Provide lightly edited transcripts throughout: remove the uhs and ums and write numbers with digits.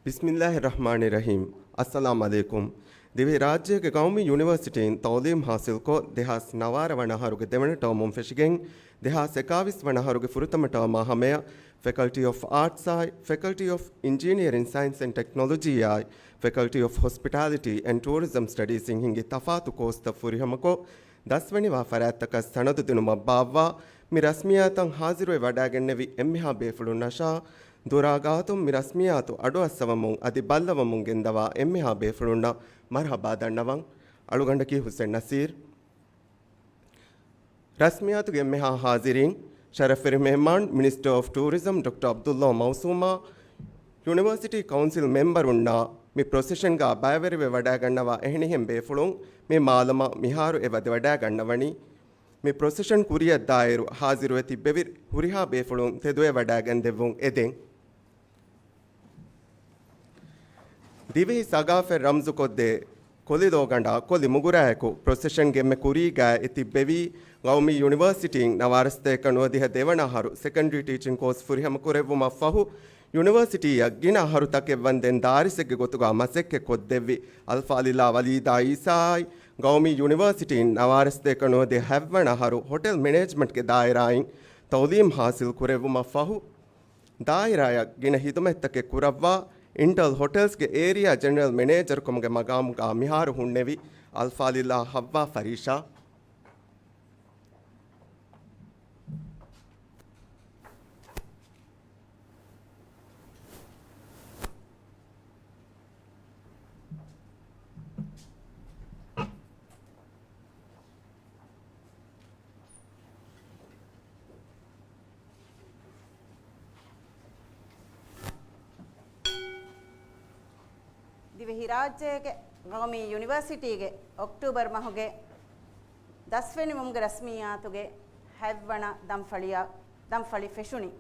बिस्मिल्लाहिर्रहमानिर्रहीम अस्सलाम वालेकुम दिवे राज्य के कौमी यूनिवर्सिटी तौलीम हासिल को देहास नवार वनहरुगे देवन टर्म फेशिगें देहास 21 वनहरुगे फुरुतम टर्म हमें फैकल्टी ऑफ आर्ट्स आई faculty of engineering science and technology आई faculty of hospitality and tourism studies हिंगे तफातु कोस्त फुरिहमको 10वेनि वा फरातक सनद दिनुम बाव्वा मि रस्मियातं हाजिर वडागन्नेवि एम्मिहा बेफुलु नशा दुरागातुम मिरस्मियातु अडु अस्सवमुं अदि बल्लवमुं ಗೆಂದವ ಎಮ್ಮೆಹಾ ಬೇಫುಳುಣ್ಣ ಮರ್ಹಬಾ ದಣ್ಣವಂ ಅಳುಗಂಡಕಿ ಹುಸೇನ್ ನಸೀರ್ ರಸ್ಮಿಯಾತು ಎಮ್ಮೆಹಾ ಹಾಜಿರಿನ್ ಶರಫಿರ್ ಮೆಹಮಾನ್ minister of tourism doctor Abdulla Mausoom university council member ಉಣ್ಣ ಮಿ ಪ್ರೊಸೆಷನ್ ಗಾ ಬಾಯವೆರಿವೆ ವಡಾಗಣ್ಣವ ಎಹಣಿಹೆಂ ಬೇಫುಳುಂ ಮಿ ಮಾಲಮ ಮಿಹಾರು ಎವದೆ ವಡಾಗಣ್ಣವಣಿ ಮಿ ಪ್ರೊಸೆಷನ್ ಕುರಿಯ ದಾಯರು ಹಾಜಿರುವೆ ತಿಬ್ಬೆವಿರ್ ಹುರಿಹಾ ಬೇಫುಳುಂ ತೆದುವೆ ವಡಾಗಂದೆವುಂ ಎದೆಂ ದಿವಿ ಸಗಾಫೆ ರಮ್ಜು ಕೊದ್ದೆ ಕೊಲಿದೋಗಂಡ ಕೊಲಿ ಮುಗುರಾಯಕು ಪ್ರೊಸೆಷನ್ ಗೆಮ್ಮೆ ಕುರಿಗಾ ಎತಿಬ್ಬೆವಿ ಗೌಮಿ ಯೂನಿವರ್ಸಿಟಿ ನವಾರಸ್ತೆ ಕಣುವದಿಹ ದೇವಣಹಾರು ಸೆಕೆಂಡರಿ ಟೀಚಿಂಗ್ ಕೋರ್ಸ್ ಫುರಿಹಮ ಕುರೆವುಮ ಫಹು ಯೂನಿವರ್ಸಿಟಿಯ ಗಿನ ಹರುತಕ್ಕೆ ವಂದೆನ್ ದಾರಿಸೆಗೆ ಗೊತ್ತುಗ ಮಸೆಕ್ಕೆ ಕೊದ್ದೆವ್ವಿ ಅಲ್ಫಾಲಿಲ್ಲಾ ವಲೀದಾ ಈಸಾಯ್ ಗೌಮಿ ಯೂನಿವರ್ಸಿಟಿ ನವಾರಸ್ತೆ ಕಣುವದೆ ಹೆವ್ವಣಹಾರು ಹೋಟೆಲ್ ಮ್ಯಾನೇಜ್ಮೆಂಟ್ಗೆ ದಾಯರಾಯಿನ್ ತೌಲೀಮ್ ಹಾಸಿಲ್ ಕುರೆವುಮ ಫಹು ದಾಯರಾಯ ಗಿನ ಹಿದುಮೆತ್ತಕ್ಕೆ ಕುರವ್ವಾ इंटल होटल्स के एरिया जनरल मैनेजर कुमगे मगाम का मिहार हुन्नेवी अल्फालिल्ला हव्वा फरीशा दिवे राज्य के गौमी यूनिवर्सिटी के अक्टूबर महुगे 10वेनि मुम्गे रस्मियातुगे हैव्वण दंफळि फेशुनि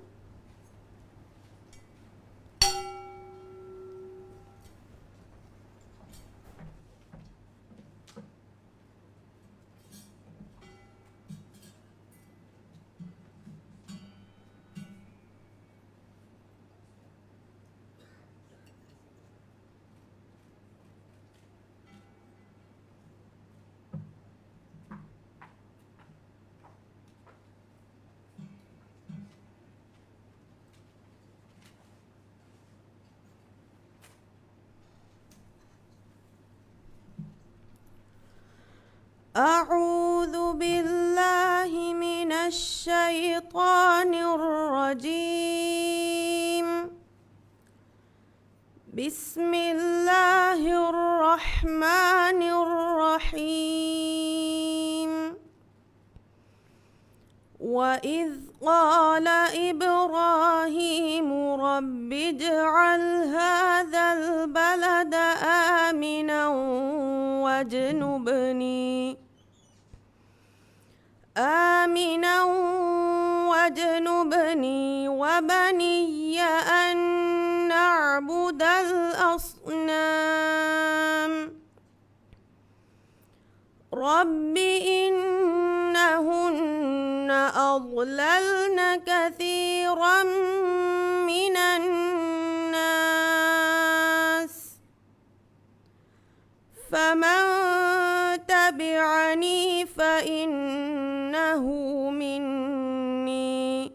أعوذ بالله من الشيطان الرجيم بسم الله الرحمن الرحيم وإذ قال إبراهيم رب اجعل هذا البلد آمنا واجنبني وبني أن نعبد الأصنام رب إنهن أضللن كثيرا من الناس فمن تبعني فإنه مني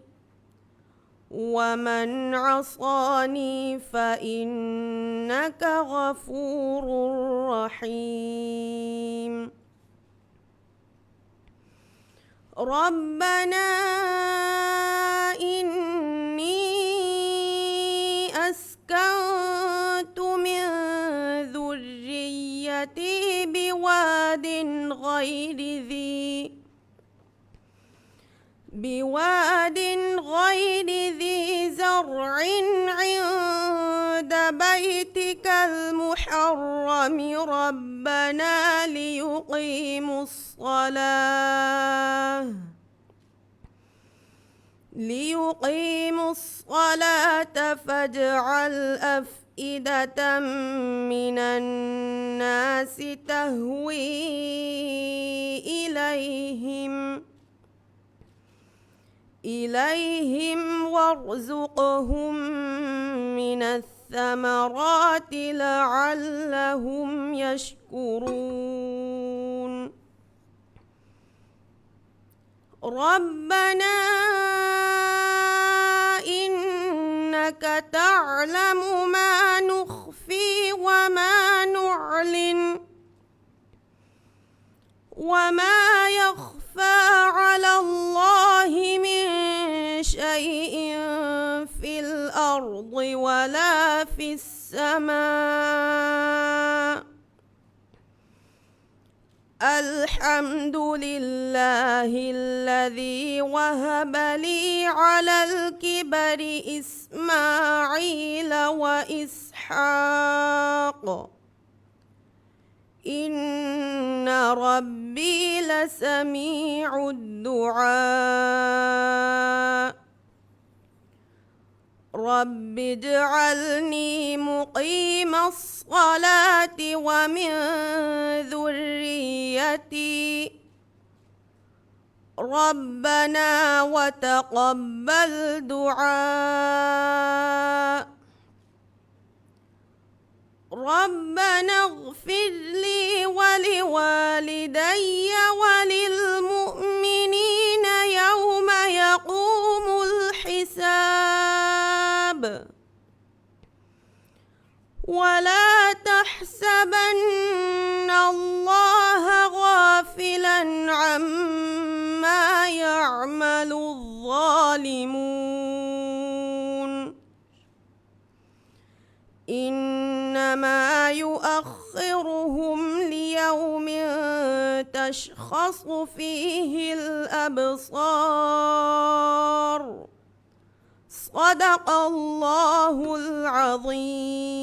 ومن عصاني فإنك غفور رحيم ربنا إني أسكنت من ذريتي بواد غير ذي زرع عند بيتك المحرم ربنا ليقيموا الصلاة فاجعل أفئدة من الناس تهوي إليهم إليهم وارزقهم من الثمرات لعلهم يشكرون ربنا إنك تعلم ما نخفي وما نعلن وما يخفى على الله من شيء في الأرض ولا في السماء الحمد لله الذي وهب لي على الكبر إسماعيل وإسحاق إن ربي لسميع الدعاء رب اجعلني مقيم الصلاة ومن ذريتي ربنا وتقبل دعاء ربنا اغفر لي ولوالدي وللمؤمنين يوم يقوم الحساب ولا تحسبن الله غافلا عما يعمل الظالمون إنما يؤخرهم ليوم تشخص فيه الأبصار صدق الله العظيم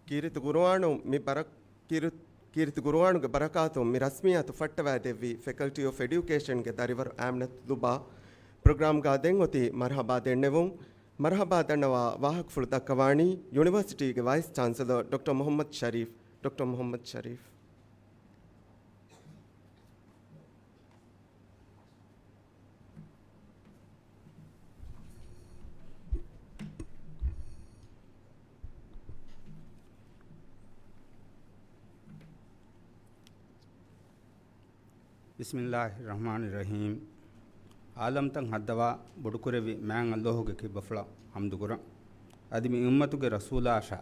ಕೀರ್ತಿ ಗುರುವಾಣು ಮಿ ಬರ ಕೀರ್ತಿ ಗುರುವಾಣುಗೆ ಬರಕಾತು ಮಿ ರಸ್ಮಿಯಾತು ಫಟ್ಟವ ದೆವ್ವಿ ಫ್ಯಾಕಲ್ಟಿ ಆಫ್ ಎಡ್ಯುಕೇಷನ್ಗೆ ದರಿವರು ಆಮ್ನತ್ ದುಬಾ ಪ್ರೋಗ್ರಾಮ್ಗಾ ದೆಂಗೊತಿ ಮರ್ಹಬಾ ದೆಣ್ಣೆವುಂ ಮರ್ಹಬಾ ದಣ್ಣವ ವಾಹಕ್ ಫುಲ್ ದಕ್ಕವಾಣಿ ಯೂನಿವರ್ಸಿಟಿಗೆ vice chancellor doctor Mohamed Shareef बिस्मिल्लाहिर्रहमानिर्रहीम आलम तंग हद्दवा बुडकुरेवि मैंग अल्लाहुगे कि बफला हमदुगुर अदिमि उम्मतुगे रसूलाशा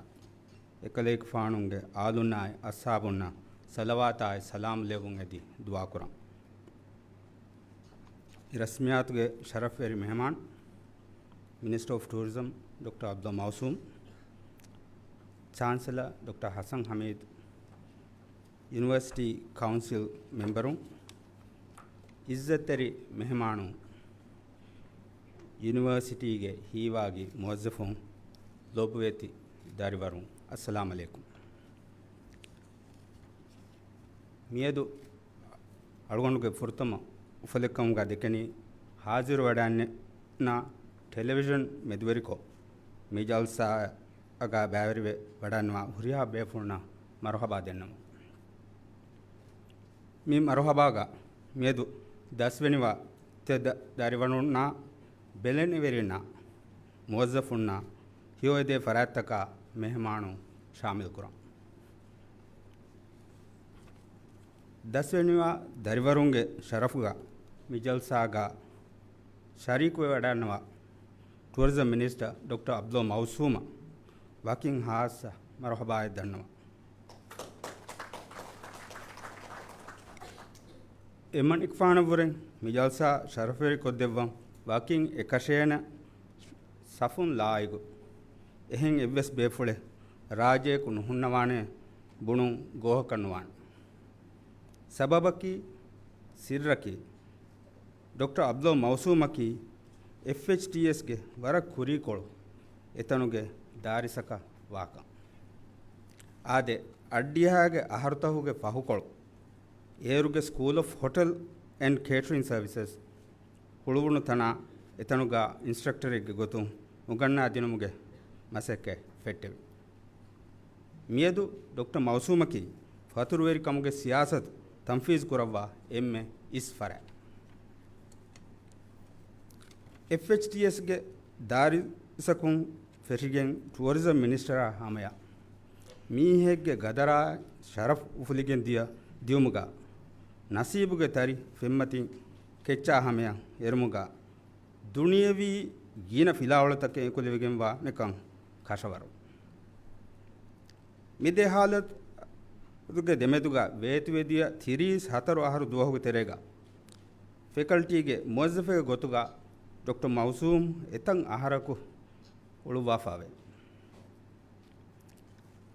एकलेक फाणुंगे आलुनाय अस्हाबुन्ना सलवाताय सलाम लेवुं एदि दुआ कुरां रस्मियातुगे शरफ वेरी मेहमान minister of tourism doctor Abdulla Mausoom chancellor doctor Hassan Hameed university council मेंबरों इज्जतरी मेहमानों यूनिवर्सिटी के हीवागी मुअज़्ज़िफ़ों लोबवेती दारिवरों अस्सलाम अलैकुम मियदु अड़गोंडुगे फुर्तम उफलेक्कमुगा दिक्कनी हाजिर वडान्ने ना टेलीविजन मेदवरिको मी जलसा अगा बैवरिवे वडान्वा हुरिया बेफुर्ना मरहबा देन्नमु मी मरहबागा मेदु 10वेनिवा ते दारिवनुन्ना बेलेनिवेरिना मुअज़्ज़िफ़ुन्ना हियोदे फरातका मेहमानों शामिल कुरां 10वेनिवा दारिवरुंगे शरफुगा मिजलसागा शरीक वडानवा tourism minister doctor Abdulla Mausoom वाकिंग हास मरहबा दन्नवा एमन इकफानवरें मिजलसा शरफेरी को देवं वाकिंग एकशेन सफुन लाइगु एहें एव्वेस बेफुले राजे कुन हुन्नवाने बुणु गोह कन्नवान सबबकी सिर्रकी डॉक्टर अब्दुल मौसूम की FHTS के वरक खुरी कोळु एतनुगे दारिसक वाक आदे अड्डियागे अहर्तहुगे पहुकोळु ಏರುಗೆ school of hotel and catering services ಹುಳುಗುಣು ತನ ಎತನುಗ ಇನ್ಸ್ಟ್ರಕ್ಟರಿಗೆ ಗೊತ್ತು ಉಗಣ್ಣ ದಿನముಗೆ ಮಸಕ್ಕೆ ಫೆಟ್ಟೆವಿ මියදු ඩොක්ටර් මෞසූමකි ෆතුරුවේරි කමුගේ සියාසත් තම්ෆීස් කුරවවා එම්මෙ ඉස්ෆර FHTS ಗೆ ದಾರಿಸಕುಂ ಫೆರಿಗೆನ್ ಟೂರಿಸಂ ಮಿನಿಸ್ಟರ ಹಾಮಯ ಮೀಹೆಗ್ಗೆ ಗದರಾ ಶರಫ್ ಉಫುಲಿಗೆನ್ ದಿಯುಮುಗ ನಸೀಬುಗೆ ತರಿ ಫೆಮ್ಮತಿ ಕೆಚ್ಚಾ ಹಾಮಯ ಎರುಮುಗ ದುನಿಯವಿ ಗೀನ ಫಿಲಾವಳತಕ್ಕೆ ಕುಲಿವಿಗೆನ್ ವಾ ಮೆಕಂ ಕಶವರು ಮಿದೆ ಹಾಲತ್ ದುಗೆ ದೆಮೆದುಗ ವೇತುವೆದಿಯ ಥಿರೀಸ್ ಹತರು ಆಹಾರು ದುವಹುಗೆ ತೆರೆಗ ಫೆಕಲ್ಟಿಗೆ ಮುವಜ್ಜಫೆಗೆ ಗೊತ್ತುಗ ಡಾಕ್ಟರ್ ಮೌಸೂಮ್ ಎತಂ ಆಹಾರಕು ಉಳುವಾಫಾವೆ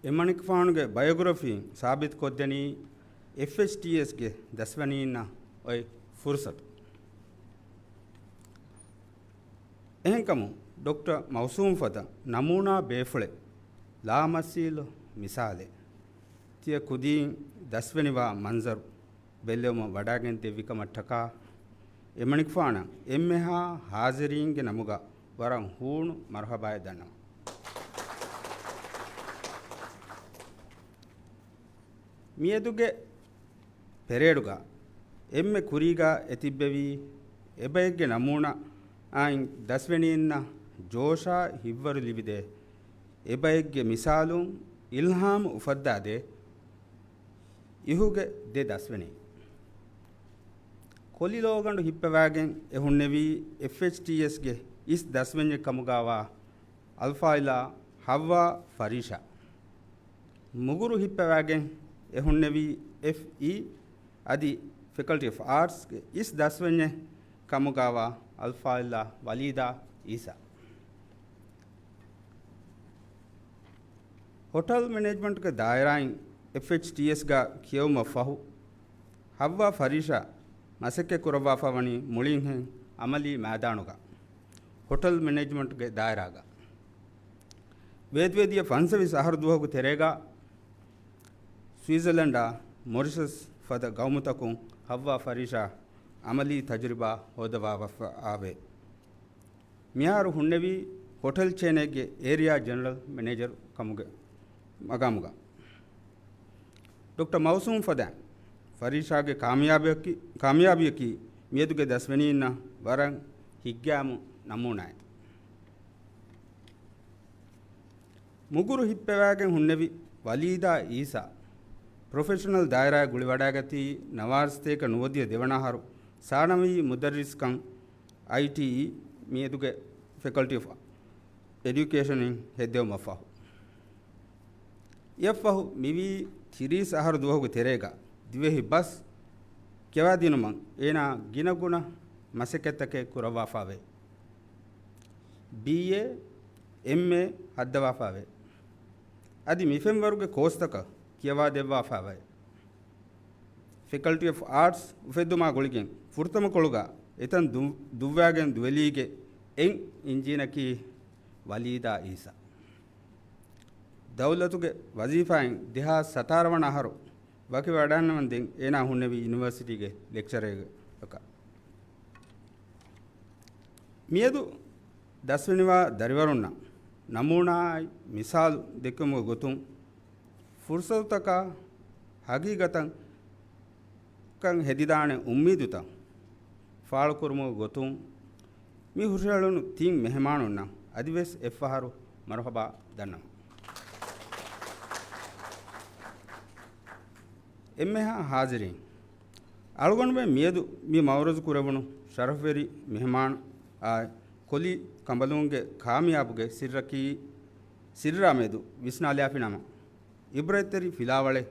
ಎಮ್ಮಣಿಕ್ ಫಾನುಗೆ ಬಯೋಗ್ರಫಿ ಸಾಬಿತ್ ಕೊದ್ದೆನಿ FHTSಗೆ ದಸ್ವನೀನ ಒಯ್ ಫುರ್ಸತ್ එහෙන්කමු ඩොක්ටර් මෞසූම් ෆත නමූනා බේෆුಳೆ ලාමස්සීල මිසාලේ තිය කුදීන් දස්වනිවා මන්සරු බෙල්ලෙම වඩාගෙන් දෙවිකම ටකා එමනික් ෆාන එම්මෙහා හාසිරීන්ගේ නමුග වරන් හූණු මරහබාය දන්නවා මියදුගේ පෙරේඩුගා එම්මෙ කුරීගා එතිබ්බෙවී එබයෙක්ගේ නමූනා ආයින් දස්වෙනින්න ජෝෂා හිව්වරු ලිවිදේ එබයෙක්ගේ මිසාලුන් ඉල්හාම උෆද්දාදේ ඉහුගේ දෙ දස්වෙනි කොලිලෝගඬු හිප්පවෑගෙන් එහුන්නෙවී FHTSගේ ඉස් දස්වෙන්ය කමුගාවා අල්ෆායිලා හව්වා ෆරීෂා මුගුරු හිප්පවෑගෙන් එහුන්නෙවී FE අදි Faculty of Arts ඉස් දස්වෙන්ය කමුගාවා අල්ෆායිලා වලීදා ඊසා होटल मैनेजमेंट के दायराइन FHTS गा कियोम फहु हव्वा फरीशा मसके कुरवाफा वनी मुलिंग हैं अमली मैदानुगा होटल मैनेजमेंट के दायरागा वेदवेदिय फंसवि सहर दुहगु तेरेगा स्विट्जरलैंड मॉरिशस फद गौमुतकु हव्वा फरीशा अमली तजुर्बा होदवा आवे मियारू हुन्नेवी होटल चेने के एरिया जनरल मैनेजर कमुगे मगामुगा डॉक्टर मौसूम फदैन फरीशा के कामयाबी की मेदुगे दस्वनीन वरं हिग्गामु नमूनाय मुगुरु हिप्पेवागे हुन्नेवी वलीदा ईसा प्रोफेशनल दायरा गुಳಿವಡಾಗತಿ ನವಾರ್ಸ್ತೇಕ ನುವದಿಯ ದೇವಣಹಾರು ಸಾಣವಿ ಮುದರ್ರಿಸ್ಕಂ ITE ಮೇದುಗೆ ಫ್ಯಾಕಲ್ಟಿ ಆಫ್ ಎಡ್ಯುಕೇಷನ್ ಇನ್ ಹೆದ್ದೆವ ಮಫಾಹು ಯಫಹು ಮಿವಿ ಥಿರೀಸ್ ಆಹಾರ ದುವಹು ತೆರೆಗ ದಿವೆಹಿ ಬಸ್ ಕೆವಾ ದಿನುಮಂ ಏನಾ ಗಿನಗುಣ ಮಸಕೆತ್ತಕ್ಕೆ ಕುರವಾಫಾವೆ BA MA ಹದ್ದವಾಫಾವೆ ಅದಿ ಮಿಫೆಂ ವರ್ಗೆ ಕೋಸ್ತಕ ಕೆವಾ ದೆವ್ವಾಫಾವೆ ಫ್ಯಾಕಲ್ಟಿ ಆಫ್ ಆರ್ಟ್ಸ್ ಉಫೆದ್ದುಮಾ ಗೊಳಿಗೆನ್ ಫುರ್ತಮ ಕೊಳುಗ ಎತನ್ ದುವ್ವಾಗೆನ್ ದುವೆಲಿಗೆ ಎನ್ ಇಂಜಿನಕಿ ವಲೀದಾ ಈಸಾ ದೌಲತುಗೆ ವಜೀಫಾಯಿನ್ ದಿಹಾ ಸತಾರವಣ ಆಹಾರು ಬಾಕಿ ವಡಾನವಂದೆಂ ಏನಾ ಹುನ್ನೆವಿ ಯೂನಿವರ್ಸಿಟಿಗೆ ಲೆಕ್ಚರೇಗೆ ಅಕ ಮಿಯದು ದಸ್ವಿನಿವಾ ದರಿವರುಣ್ಣ ನಮೂನಾಯ್ ಮಿಸಾಲ್ ದೆಕ್ಕುಮು ಗೊತುಂ ಫುರ್ಸತಕ ಹಗೀಗತಂ ಕಂ ಹೆದಿದಾಣೆ ಉಮ್ಮೀದುತ ಫಾಳುಕುರುಮು ಗೊತುಂ ಮಿ ಹುಷಾಳುನು ತಿಂ ಮೆಹಮಾನುಣ್ಣ ಅದಿವೆಸ್ ಎಫ್ಫಹಾರು ಮರಹಬಾ ದನ್ನಂ ಎಮ್ಮೆಹ ಹಾಜರಿ ಅಳಗೊಂಡ್ಬೆ ಮಿಯದು ಮಿ ಮೌರಜು ಕುರವಣು ಶರಫೆರಿ ಮೆಹಮಾನ್ ಆ ಕೊಲಿ ಕಂಬಲುಂಗೆ ಕಾಮಿಯಾಬುಗೆ ಸಿರ್ರಾಮೇದು ವಿಸ್ನಾಲ್ಯಾಫಿನಮ ಇಬ್ರೈತರಿ ಫಿಲಾವಳೆ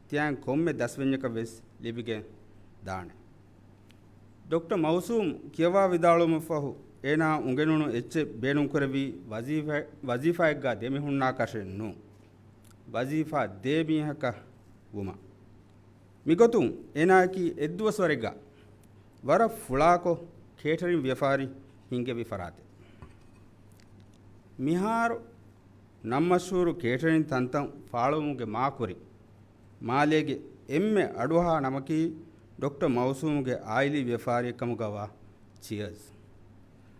ತ್ಯಾಂ ಕೊಮ್ಮೆ ದಸ್ವೆಂಜಕ ವೆಸ್ ಲಿಬಿಗೆ ದಾಣೆ ಡಾಕ್ಟರ್ ಮೌಸೂಮ್ ಕಿಯವಾ ವಿದಾಳುಮ ಫಹು ಏನಾ ಉಂಗೆನುಣು ಎಚ್ಚೆ ಬೇಣುಂ ಕೊರವಿ ವಜೀಫಾಯಗ್ಗಾ ದೆಮಿಹುಣ್ಣಾ ಕಶೆನ್ನು ವಜೀಫಾ ದೇಮಿಹಕ ಗುಮ ಮಿಗೊತುಂ ಏನಾಕಿ ಎದ್ದುವಸ್ವರೆಗ ವರ ಫುಳಾಕೊ ಕೇಟರಿಂಗ್ ವ್ಯಾಪಾರಿ ಹಿಂಗೆ ವಿಫರಾತೆ ಮಿಹಾರು ನಮ್ಮಶೂರು ಕೇಟರಿಂಗ್ ತಂತಂ ಫಾಳುಮುಗೆ ಮಾಕುರಿ ಮಾಲೆಗೆ ಎಮ್ಮೆ ಅಡುಹಾ ನಮಕಿ ಡಾಕ್ಟರ್ ಮೌಸೂಮ್ಗೆ ಆಯ್ಲಿ ವ್ಯಾಪಾರಿ ಕಮುಗವ ಚಿಯರ್ಸ್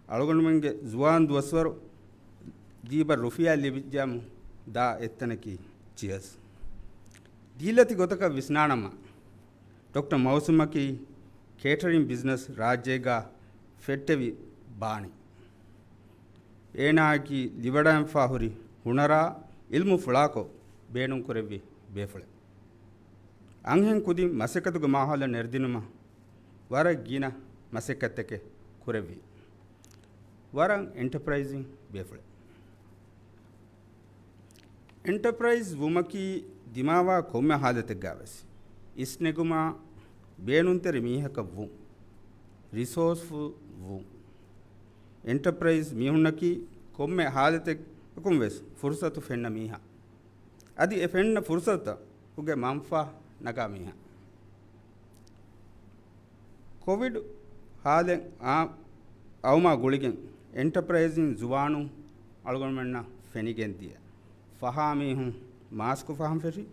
ಅಳುಗೊಂಡ್ಮಂಗೆ ಜುವಾನ್ ದುವಸ್ವರು ಜೀಬ ರುಫಿಯಾ ಲಿಬಿಜಾಮು ದಾ ಎತ್ತನಕಿ ಚಿಯರ್ಸ್ ದೀಲತಿ ಗೊತಕ ವಿಸ್ನಾಣಮ್ಮ ಡಾಕ್ಟರ್ ಮೌಸುಮಕಿ ಕೇಟರಿಂಗ್ ಬಿಸ್ನೆಸ್ ರಾಜ್ಯಗ ಫೆಟ್ಟೆವಿ ಬಾಣಿ ಏನಾಕಿ ಲಿವಡಂಫಾ ಹುರಿ ಹುಣರಾ ಇಲ್ಮು ಫುಳಾಕೋ ಬೇಣುಂ ಕುರೆವಿ ಬೇಫುಳೆ ಅಂಹೆಂ ಕುದಿ ಮಸೆಕತುಗ ಮಾಹಲ ನೆರ್ದಿನುಮ ವರ ಗೀನ ಮಸೆಕತ್ತಕ್ಕೆ ಕುರೆವಿ ವರಂ ಎಂಟರ್ಪ್ರೈಸಿಂಗ್ ಬೇಫುಳೆ ಎಂಟರ್ಪ್ರೈಸ್ ವುಮಕಿ ದಿಮಾವಾ ಕೊಮ್ಮೆ ಹಾಲತೆಗ್ಗಾವಸಿ ಇಸ್ನೆಗುಮಾ ಬೇಣುಂತೆರಿ ಮೀಹಕ ವು ರಿಸೋರ್ಸ್ಫುಲ್ ವು ಎಂಟರ್ಪ್ರೈಸ್ ಮೀಹುನ್ನಕಿ ಕೊಮ್ಮೆ ಹಾಲತೆಗ್ಗುಂ ವೆಸ್ ಫುರ್ಸತು ಫೆನ್ನ ಮೀಹ ಅದಿ ಎ ಫೆನ್ನ ಫುರ್ಸತ ಉಗೆ ಮಂಫಾ ನಗಾ ಮೀಹ ಕೋವಿಡ್ ಹಾಲೆಂ ಅವಮಾ ಗುಳಿಗೆಂ ಎಂಟರ್ಪ್ರೈಸಿಂಗ್ ಜುವಾಣು ಅಳುಗೊಳ್ಮೆಣ್ಣ ಫೆನಿಗೆಂತಿಯ ಫಹಾಮೀಹುಂ ಮಾಸ್ಕು ಫಹಂ ಫೆಶಿ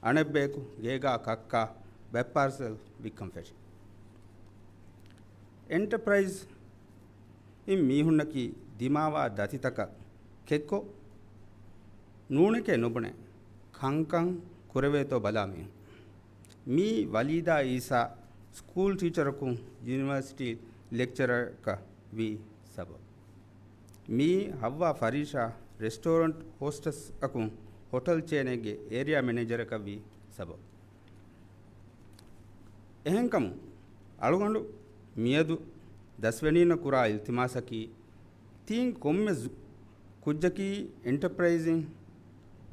ಅಣೆಬ್ಬೇಕು ಗೇಗಾ ಕಕ್ಕ ವೆಬ್ ಪಾರ್ಸಲ್ ವಿಕ್ಕಂ ಫೆಶಿ ಎಂಟರ್ಪ್ರೈಸ್ ಇಂ ಮೀಹುನ್ನಕಿ ದಿಮಾವಾ ದತಿತಕ ಕೆಕ್ಕೊ ನೂಣೆಕೆ ನುಬುಣೆ ಖಂಕಂ ಕುರವೇತೋ ಬಲಾ ಮೀಹು ಮೀ ವಲೀದಾ ಈಸಾ ಸ್ಕೂಲ್ ಟೀಚರಕು ಯೂನಿವರ್ಸಿಟಿ ಲೆಕ್ಚರರ್ ಕ ವಿ ಸಬ ಮೀ ಹವ್ವಾ ಫರೀಶಾ ರೆಸ್ಟೋರೆಂಟ್ ಹೋಸ್ಟಸ್ ಅಕು ಹೋಟೆಲ್ ಚೇನೆಗೆ ಏರಿಯಾ ಮ್ಯಾನೇಜರ್ ಕ ವಿ ಸಬ ಎಹೆಂಕಮು ಅಳುಗೊಂಡು ಮಿಯದು ದಸ್ವೆನೀನ ಕುರಾ ಇಲ್ತಿಮಾಸಕಿ ತೀನ್ ಕೊಮ್ಮೆ ಕುಜ್ಜಕಿ ಎಂಟರ್ಪ್ರೈಸಿಂಗ್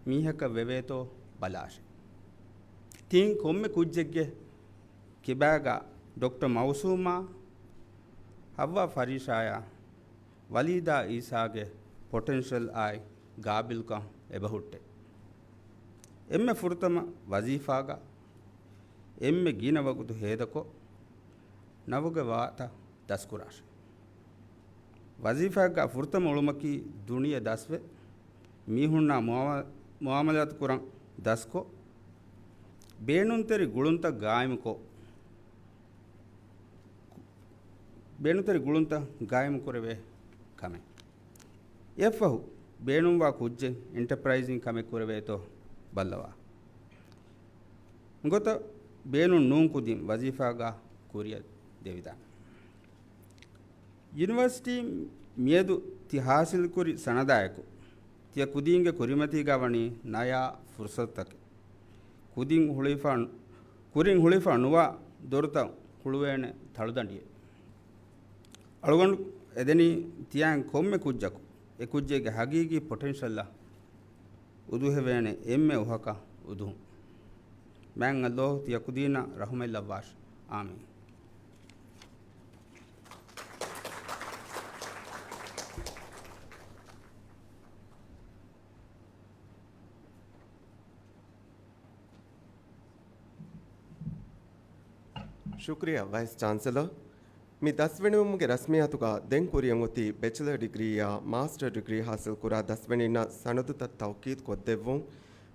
ಮೀಹಕ ವೆವೇತೋ ಬಲಾಶೆ ತೀನ್ ಕೊಮ್ಮೆ ಕುಜ್ಜೆಗ್ಗೆ ಕಿಬ್ಯಾಗ ಡಾಕ್ಟರ್ ಮೌಸೂಮಾ ಹವ್ವಾ ಫರೀಶಾಯ ವಲೀದಾ ಈಸಾಗೆ ಪೊಟೆನ್ಷಿಯಲ್ ಆಯ್ ಗಾಬಿಲ್ಕ ಎಬಹುಟ್ಟೆ ಎಮ್ಮೆ ಫುರ್ತಮ ವಜೀಫಾಗ ಎಮ್ಮೆ ಗೀನವಗುದು ಹೇದಕೊ ನವಗ ವಾತ ದಸ್ಕುರಾಶ ವಜೀಫಾಗ ಫುರ್ತಮ ಉಳುಮಕಿ ದುಣಿಯ ದಸ್ವೆ ಮೀಹುಣ್ಣ ಮುಆಮಲಾತ್ ಕುರಂ ದಸ್ಕೊ ಬೇಣುಂತೆರಿ ಗುಳುಂತ ಗಾಯಮಕೊ ಬೇಣುತೆರಿ ಗುಳುಂತ ಗಾಯಮ ಕುರವೆ ಕಮೆ ಎಫ್ಫಹು ಬೇಣುಂವಾ ಕುಜ್ಜೆ ಎಂಟರ್ಪ್ರೈಸಿಂಗ್ ಕಮೆ ಕುರವೇತೋ ಬಲ್ಲವಾ ಗೊತ್ತ ಬೇನು ನೂಂ ಕುದಿಂ ವಜೀಫಾಗ ಕುರಿಯ ದೇವಿದಾನ ಯೂನಿವರ್ಸಿಟಿ ಮಿಯದು ತಿ ಹಾಸಿಲ್ ಕುರಿ ಸಣದಾಯಕು ತಿಯ ಕುದಿಂಗೆ ಕುರಿಮತಿಗವಣಿ ನಯಾ ಫುರ್ಸತ್ತಕ್ಕೆ ಕುರಿಂ ಹುಳಿಫಾ ನುವಾ ದೊರತ ಹುಳುವೇಣೆ ತಳುದಂಡಿಯೆ ಅಳುಗೊಂಡು ಎದೆನಿ ತಿಯಾಂಗ್ ಕೊಮ್ಮೆ ಕುಜ್ಜಕು ಎ ಕುಜ್ಜೆಗೆ ಹಗೀಗಿ ಪೊಟೆನ್ಷಲ್ಲ ಉದುಹೆವೇಣೆ ಎಮ್ಮೆ ಉಹಕ ಉದು ಮ್ಯಾಂಗ್ ಅಲ್ಲೋ ತಿಯ ಕುದೀನ ರಹುಮೆಲ್ಲವಾಶ್ ಆಮೀನ್ ಶುಕ್ರಿಯಾ ವೈಸ್ ಚಾನ್ಸಲರ್ ಮಿ ದಸ್ವೆಣಿಗೆ ರಸ್ಮಿಯಾತುಗ ದೆಂ ಕುರಿಯಂಗುತಿ ಬ್ಯಾಚುಲರ್ ಡಿಗ್ರಿಯ ಮಾಸ್ಟರ್ ಡಿಗ್ರಿ ಹಾಸಿಲ್ ಕುರ ದಸ್ವೆಣಿನ ಸನದುತ ತೌಕೀದ್ ಕೊದ್ದೆವ್ವು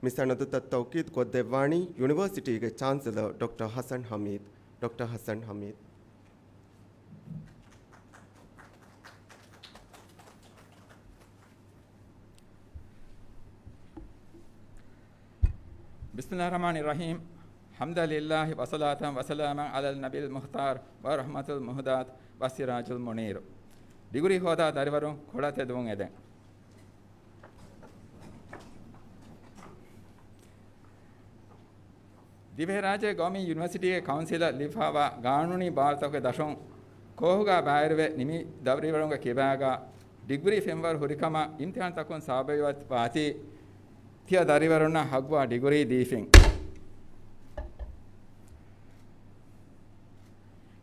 ಮಿ ಸನದುತ ತೌಕೀದ್ ಕೊದ್ದೆವ್ವಾಣಿ ಯೂನಿವರ್ಸಿಟಿಗೆ ಚಾನ್ಸಲರ್ ಡಾಕ್ಟರ್ ಹಸನ್ ಹಮೀದ್ बिस्मिल्लाहिर रहमानिर रहीम हम्दुलिल्लाहि वसलातन वसलामन अलल नबील मुख्तार व रहमतुल मुहदात व सिराजुल मुनीर डिग्री होदा दरिवरुं ಕೊಡತೆ ದುಂ ಎದೆ ದಿವೆರಾಜೆ ಗೌಮಿ ಯೂನಿವರ್ಸಿಟಿಗೆ ಕೌನ್ಸಿಲರ್ ಲಿಫಾವಾ ಗಾನುನಿ ಭಾರತಕ್ಕೆ ದಶಂ ಕೋಹುಗ ಬಾಯರ್ವೆ ನಿಮಿ ದವರಿವರುಂಗ ಕಿಬಾಗ ಡಿಗ್ರಿ ಫೆಂವರ್ ಹುರಿಕಮ ಇಮ್ತಿಹಾನ್ ತಕುನ್ ಸಾಬೈವತ್ ವಾತಿ ತಿಯ ದರಿವರುನ್ನ ಹಗ್ವಾ ಡಿಗ್ರಿ ದೀಫಿಂಗ್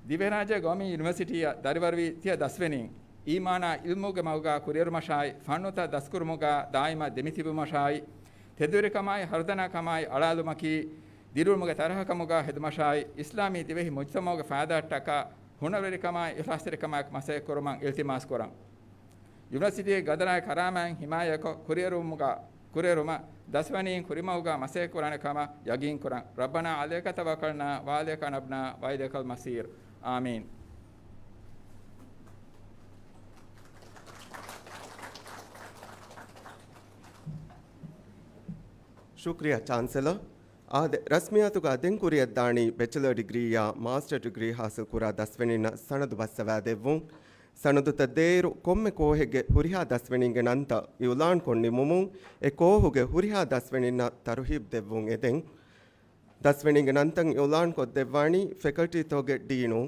ದಿವೆರಾಜೆ ಗೌಮಿ ಯೂನಿವರ್ಸಿಟಿಯ ದರಿವರ್ವಿ ತಿಯ ದಸ್ವೆನಿ ಈಮಾನ ಇಲ್ಮುಗ ಮೌಗ ಕುರಿಯರು ಮಶಾಯ್ ಫಣ್ಣುತ ದಸ್ಕುರ್ಮುಗ ದಾಯಿಮ ದೆಮಿತಿಬು ಮಶಾಯ್ ತೆದುರಿ ಕಮಾಯ್ ಹರ್ದನ ಕಮಾಯ್ ಅಳಾಲುಮಕಿ ದಿರುಳ್ಮುಗ ತರಹ ಕಮುಗ ಹೆದ್ಮಶಾಯ್ ಇಸ್ಲಾಮಿ ದಿವೆಹಿ ಮುಜ್ತಮೌಗ ಫಾದಾ ಟಕ ಹುಣವರಿ ಕಮಾಯ್ ಇಫ್ಲಾಸ್ತಿರಿ ಕಮಾಯ್ ಮಸೆ ಕೊರಮಂ ಇಲ್ತಿಮಾಸ್ ಕೊರಂ ಯೂನಿವರ್ಸಿಟಿ ಗದನಾಯ ಕರಾಮಂ ಹಿಮಾಯಕ ಕುರಿಯರುಮ ದಸ್ವನಿ ಕುರಿಮೌಗ ಮಸೆ ಕುರಾನ ಕಮ ಯಗೀನ್ ಕುರಂ ರಬ್ಬನ ಅಲೇಕ ತವಕಲ್ನ ವಾಲೇಕ ನಬ್ನ ವೈಲೇಕಲ್ ಮಸೀರ್ ಆಮೀನ್ ಶುಕ್ರಿಯಾ ಚಾನ್ಸಲರ್ ಆದೆ ರಸ್ಮಿಯಾತುಗ ಅದೆಂ ಕುರಿಯದ್ದಾಣಿ ಬ್ಯಾಚುಲರ್ ಡಿಗ್ರಿಯ ಮಾಸ್ಟರ್ ಡಿಗ್ರಿ ಹಾಸಲ್ ಕುರ ದಸ್ವೆನಿನ ಸಣದು ಬಸ್ಸವಾದೆವ್ವು ಸಣದು ತದ್ದೇರು ಕೊಮ್ಮೆ ಕೋಹೆಗೆ ಹುರಿಹಾ ದಸ್ವೆನಿಂಗೆ ನಂತ ಇವುಲಾಣ್ ಕೊಂಡಿ ಮುಮು ಎ ಕೋಹುಗೆ ಹುರಿಹಾ ದಸ್ವೆನಿನ ತರುಹಿಬ್ ದೆವ್ವು ಎದೆಂ ದಸ್ವೆನಿಂಗೆ ನಂತಂ ಇವುಲಾಣ್ ಕೊದ್ದೆವ್ವಾಣಿ ಫೆಕಲ್ಟಿ ತೋಗೆ ಡೀನು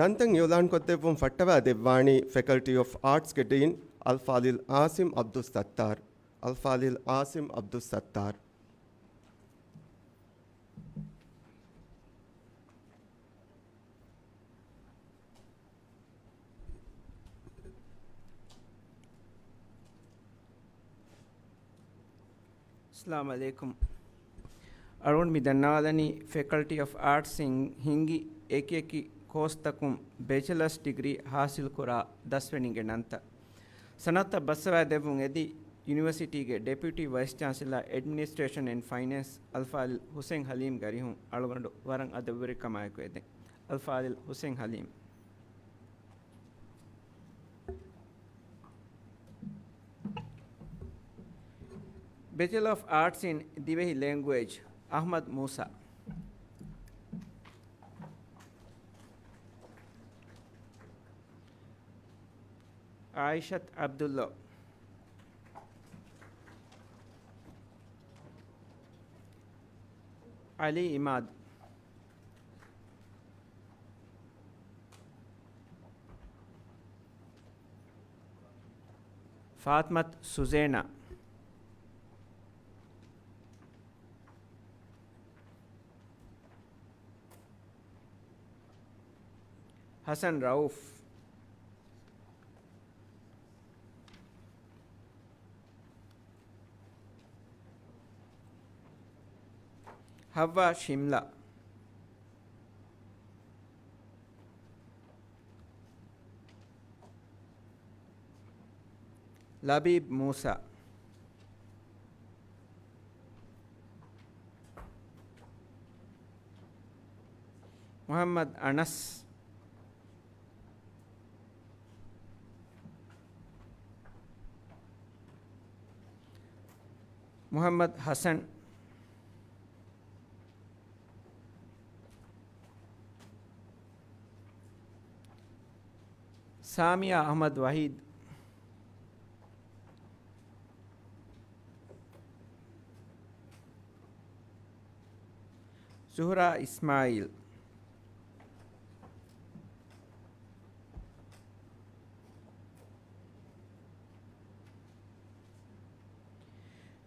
ನಂತಂ ಇವುಲಾಣ್ ಕೊದ್ದೆವ್ವು ಫಟ್ಟವಾದೆವ್ವಾಣಿ ಫೆಕಲ್ಟಿ ಆಫ್ ಆರ್ಟ್ಸ್ಗೆ ಡೀನ್ ಅಲ್ಫಾಲಿಲ್ ಆಸಿಮ್ ಅಬ್ದುಲ್ ಸತ್ತಾರ್ ಅಲ್ಫಾಲಿಲ್ Asim Abdul Sattar Assalamu alaikum. Arun Midannalani, Faculty of Arts in Hingi Ekeki Kostakum Bachelor's Degree Hasil Kura Dasweninge Nanta. Sanata Basava Devung Edi University ge Deputy Vice Chancellor Administration and Finance Alfal Hussein Halim Garihum Algondo Warang Adavuri Kamayako Ede. Alfal Hussein Halim. Bachelor of Arts in Divehi Language, Ahmad Musa. Aishat Abdullah. Ali Imad. Fatmat Suzaina. Hassan Rauf. Hawa Shimla. Labib Musa. Muhammad Anas. Muhammad Hassan. Samia Ahmad Wahid. Zuhra Ismail.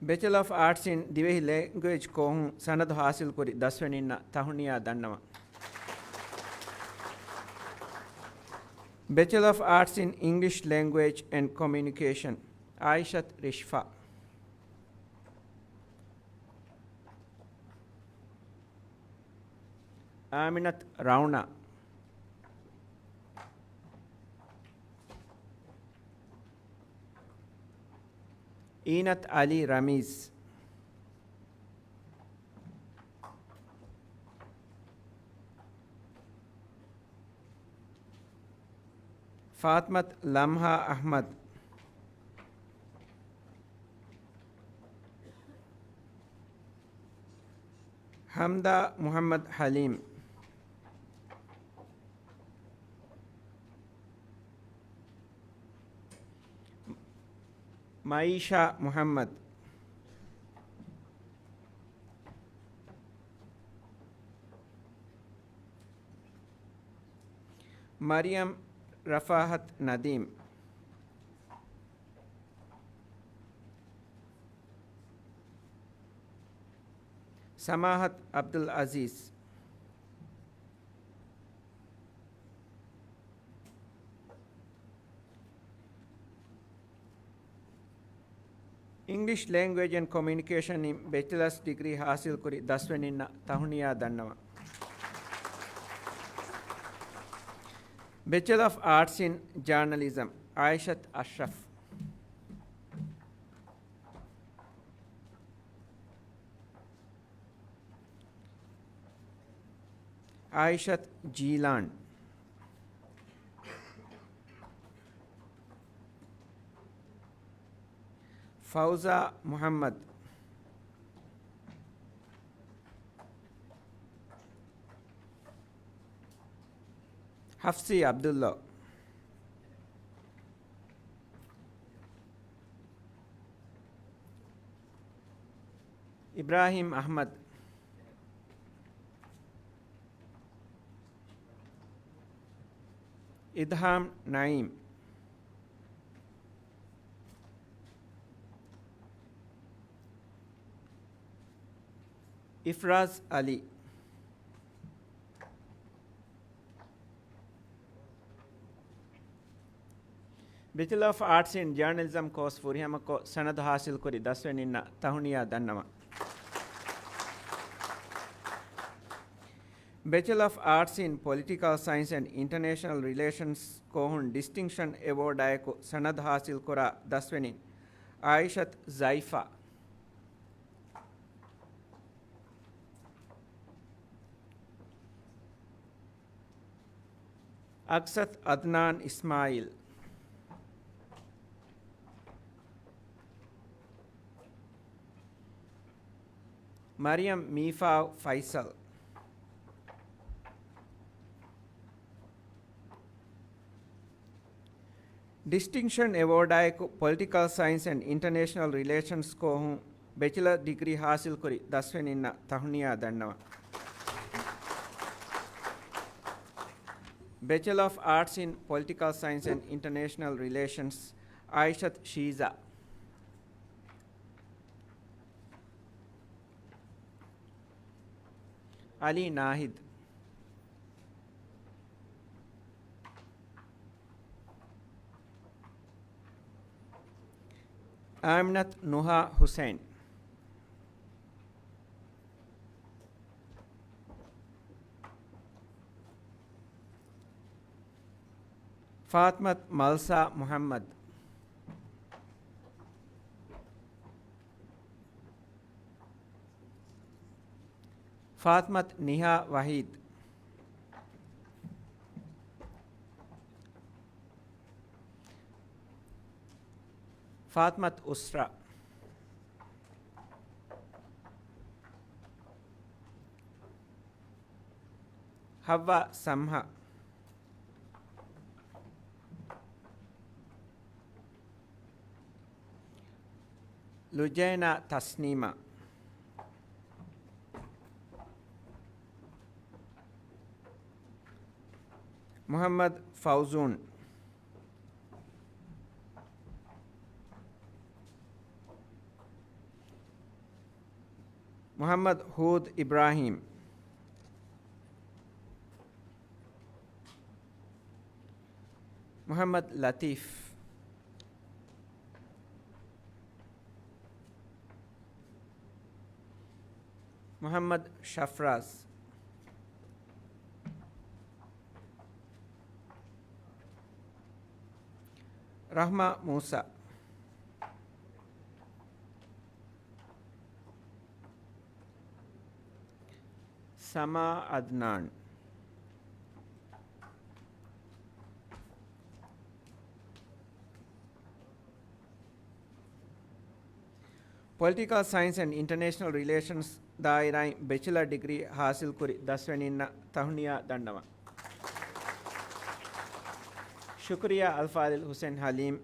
Bachelor of Arts in Divehi Language Kohun Sanad Hasil Kuri Dasweninna Tahuniya Dannama. Bachelor of Arts in English Language and Communication, Aishat Rishfa. Aminat Rauna. Inat Ali Ramiz. Fatmat Lamha Ahmad. Hamda Muhammad Halim. Maisha Muhammad. Mariam Rafahat Nadim. Samahat Abdul Aziz. English Language and Communication in Bachelor's Degree Hasil Kuri Dasweninna Tahuniya Dannama. Bachelor of Arts in Journalism, Aishat Ashraf. Aishat Jilan. Fauza Muhammad. Hafsi Abdullah, Ibrahim Ahmad, Idham Naeem, Ifraz Ali, Bachelor of Arts in Journalism course Furihamako Sanad Hasil Kuri Dasweninna Tahuniya Dannama. Bachelor of Arts in Political Science and International Relations Kohun Distinction Award Ayako Sanad Hasil Kura Daswenin Aishat Zaifa. Aksat Adnan Ismail. Mariam Mifa Faisal. Distinction Award Ayako Political Science and International Relations Kohun Bachelor Degree Hasil Kuri Dasweninna Tahuniya Dannama. Bachelor of Arts in Political Science and International Relations Aishat Shiza. Ali Nahid. Aminat Nuha Hussain. Fatmat Malsa Muhammad. Fatmat Niha Wahid. Fatmat Usra. Hawa Samha. Lujaina Tasnima. Muhammad Fauzun. Muhammad Hood Ibrahim. Muhammad Latif. Muhammad Shafraz. Rahma Musa. Sama Adnan. Political Science and International Relations Dairai Bachelor Degree Hasil Kuri Dasweninna Tahuniya Dannama. Shukriya Alfadil Hussain Halim.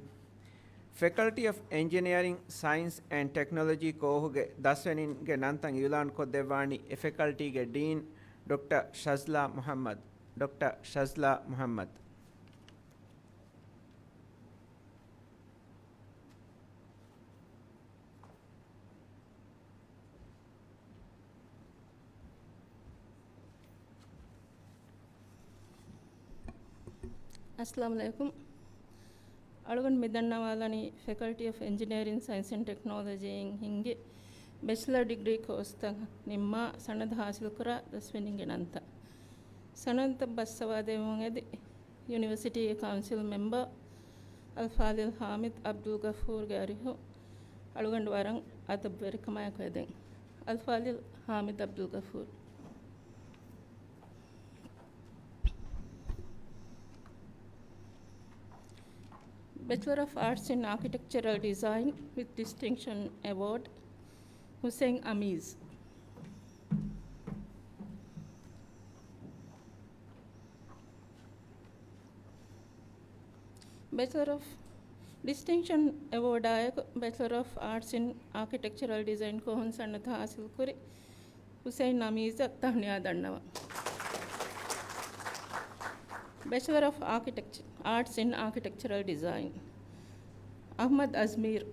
Faculty of Engineering, Science and Technology Kohuge Daswenin ge Nantang Yulan ko Devani a faculty ge Dean Dr. Shazla Muhammad. Dr. Shazla Muhammad. Assalamu alaikum. Alugan Midannawalani Faculty of Engineering, Science and Technology in Hinge Bachelor Degree course Nimma Sanad Hasilkura the Swinning Nanta. Sananta Bassavade University Council member Al-Fadil Hamid Abdul Ghafoor Gariho Alugan Warang at the Berikamaya Kweding. Al-Fadil Hamid Abdul Ghafoor. Bachelor of Arts in Architectural Design with Distinction Award, Hussein Amiz. Bachelor of Distinction Award आयक Bachelor of Arts in Architectural Design को हन सन्नत हासिल करे Hussain नमीज़ Tahniya दन्नवा Bachelor of Architecture Arts in Architectural Design Ahmad Azmir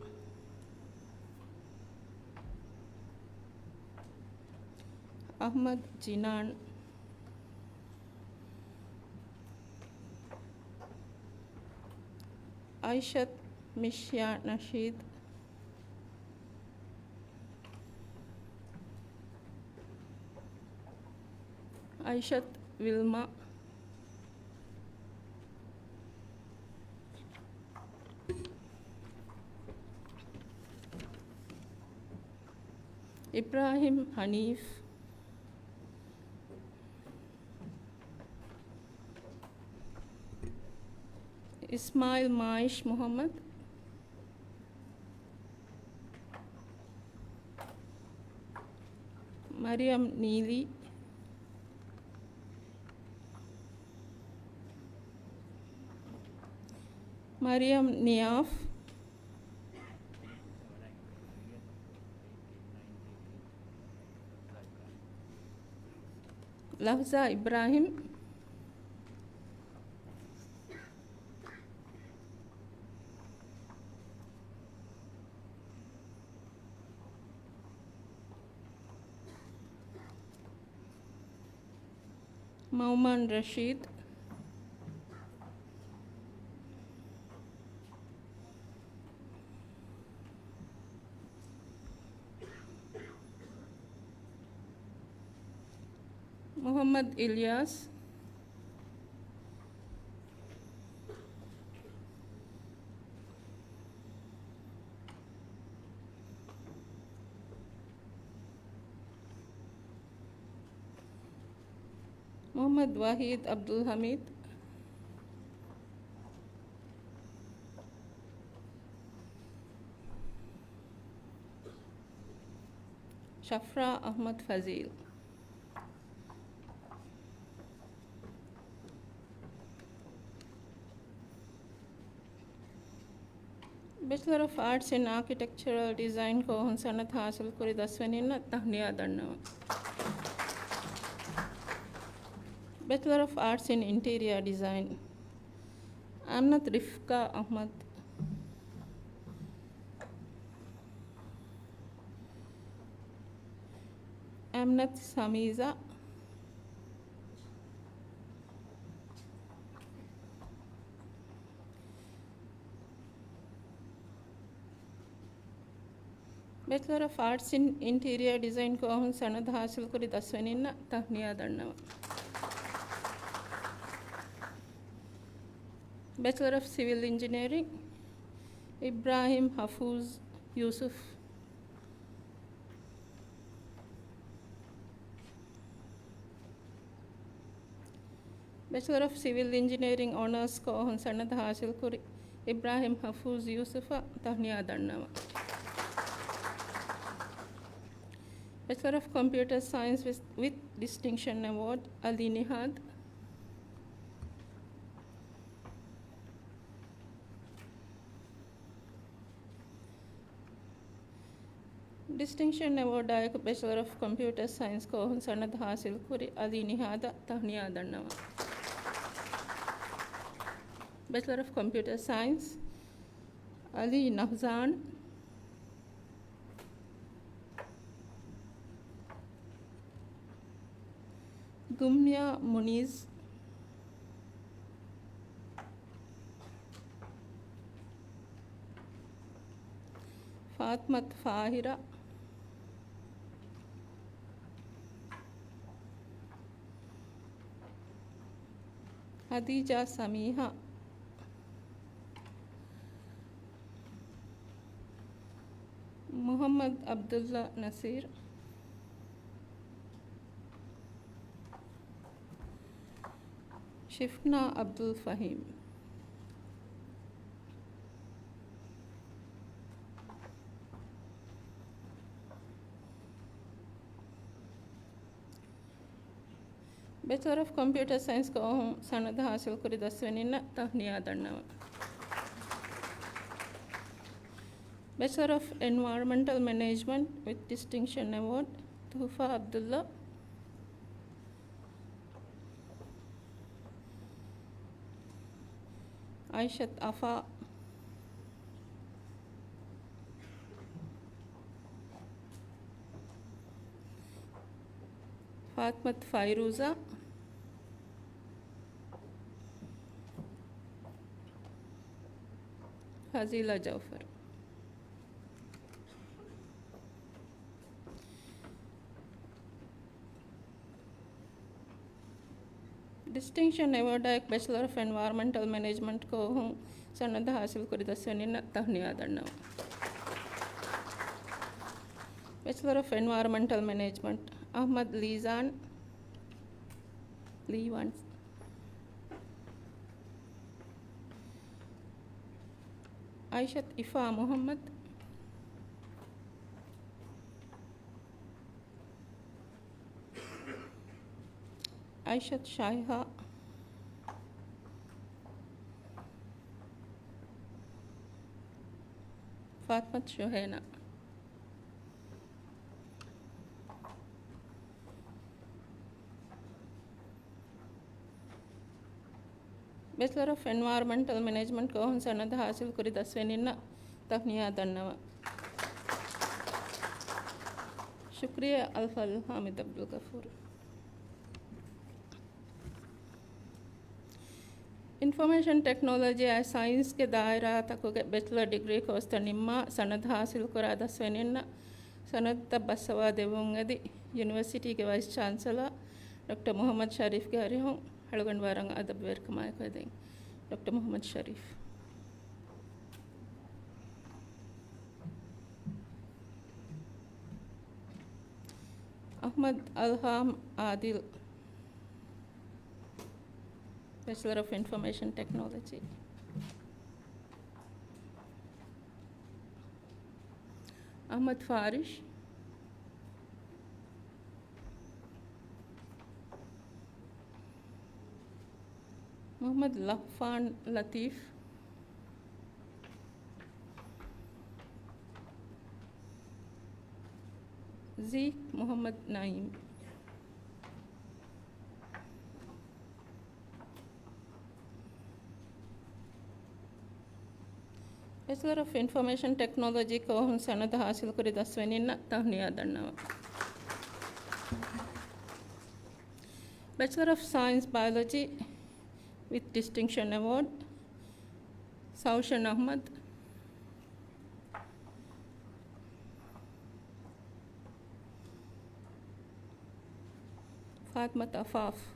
Ahmad Jinan Aishat Mishya Nasheed Aishat Wilma Ibrahim Hanif Ismail Maish Muhammad Mariam Neely Mariam Niaf Lafza Ibrahim Mauman Rashid Muhammad Ilyas Muhammad Wahid Abdul Hamid Shafra Ahmad Fazil Bachelor of Arts in Architectural Design को हन सनत हासिल करे 10वें न Tahniya दन्नवा Bachelor of Arts in Interior Design Amnat Rifka Ahmad Amnat Samiza Bachelor of Arts in Interior Design को हम सनद हासिल करी 10वें न Tahniya दन्नवा Bachelor of Civil Engineering Ibrahim Hafuz Yusuf Bachelor of Civil Engineering Honors को हम सनद हासिल करी Ibrahim Hafuz Yusuf Tahniya दन्नवा Bachelor of Computer Science with Distinction Award Ali Nihad Distinction Award आयक Bachelor of Computer Science को हम सनद हासिल करी Ali Nihad Tahniya दन्नवा Bachelor of Computer Science Ali Nahzan Dumnia Muniz Fatmat Fahira Hadija Samiha Muhammad Abdullah Nasir Shifna Abdul Fahim Bachelor of Computer Science को हम सनद हासिल करी 10वें न Tahniya दन्नवा Bachelor of Environmental Management with Distinction Award, Tufa Abdullah. Aishat Afa. Fatmat Fairuza. Fazila Jaufar. Distinction award एक bachelor of environmental management को हूँ सनद हासिल कर दस्वनिन तहनियादन्नव bachelor of environmental management Ahmed Leevan Aishath Ifa Mohamed Aishath Shahiha Fathimath Shohaina bachelor of environmental management को सनद हासिल करी दस्वेनिन तहनियादन्नव शुक्रिया अल्फल Hamid Abdul Gafoor information technology science के दायरा तक बैचलर डिग्री कोस्त निम्मा सनद हासिल करा दस्वेनिन सनद बसवा देवंगदी यूनिवर्सिटी के vice chancellor doctor Mohamed Shareef गारी हूँ हड़गन वारंग अदब वेर कमाए कर दें doctor Mohamed Shareef Ahmed Ilham Adil Bachelor of Information Technology. Ahmad Farish. Muhammad Lafan Latif. Zeke Muhammad Naeem. Bachelor of information technology को हम सनद हासिल कर दस्वेनिन तहनियादन्नव bachelor of science biology with distinction award Saushan Ahmed Fathmath Afaf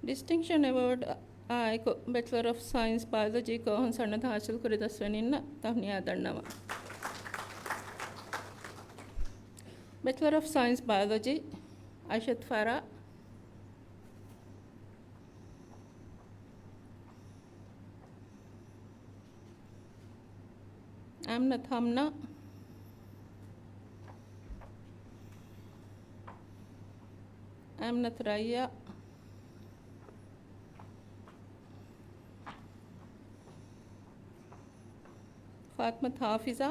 distinction award आय बैचलर ऑफ साइंस बायोलॉजी को हम सनद हासिल कर दस्वेनिन तहनियादन्नव bachelor of science biology Aishath Farah Aminath Hamna Aminath Raiya Fathmath Hafiza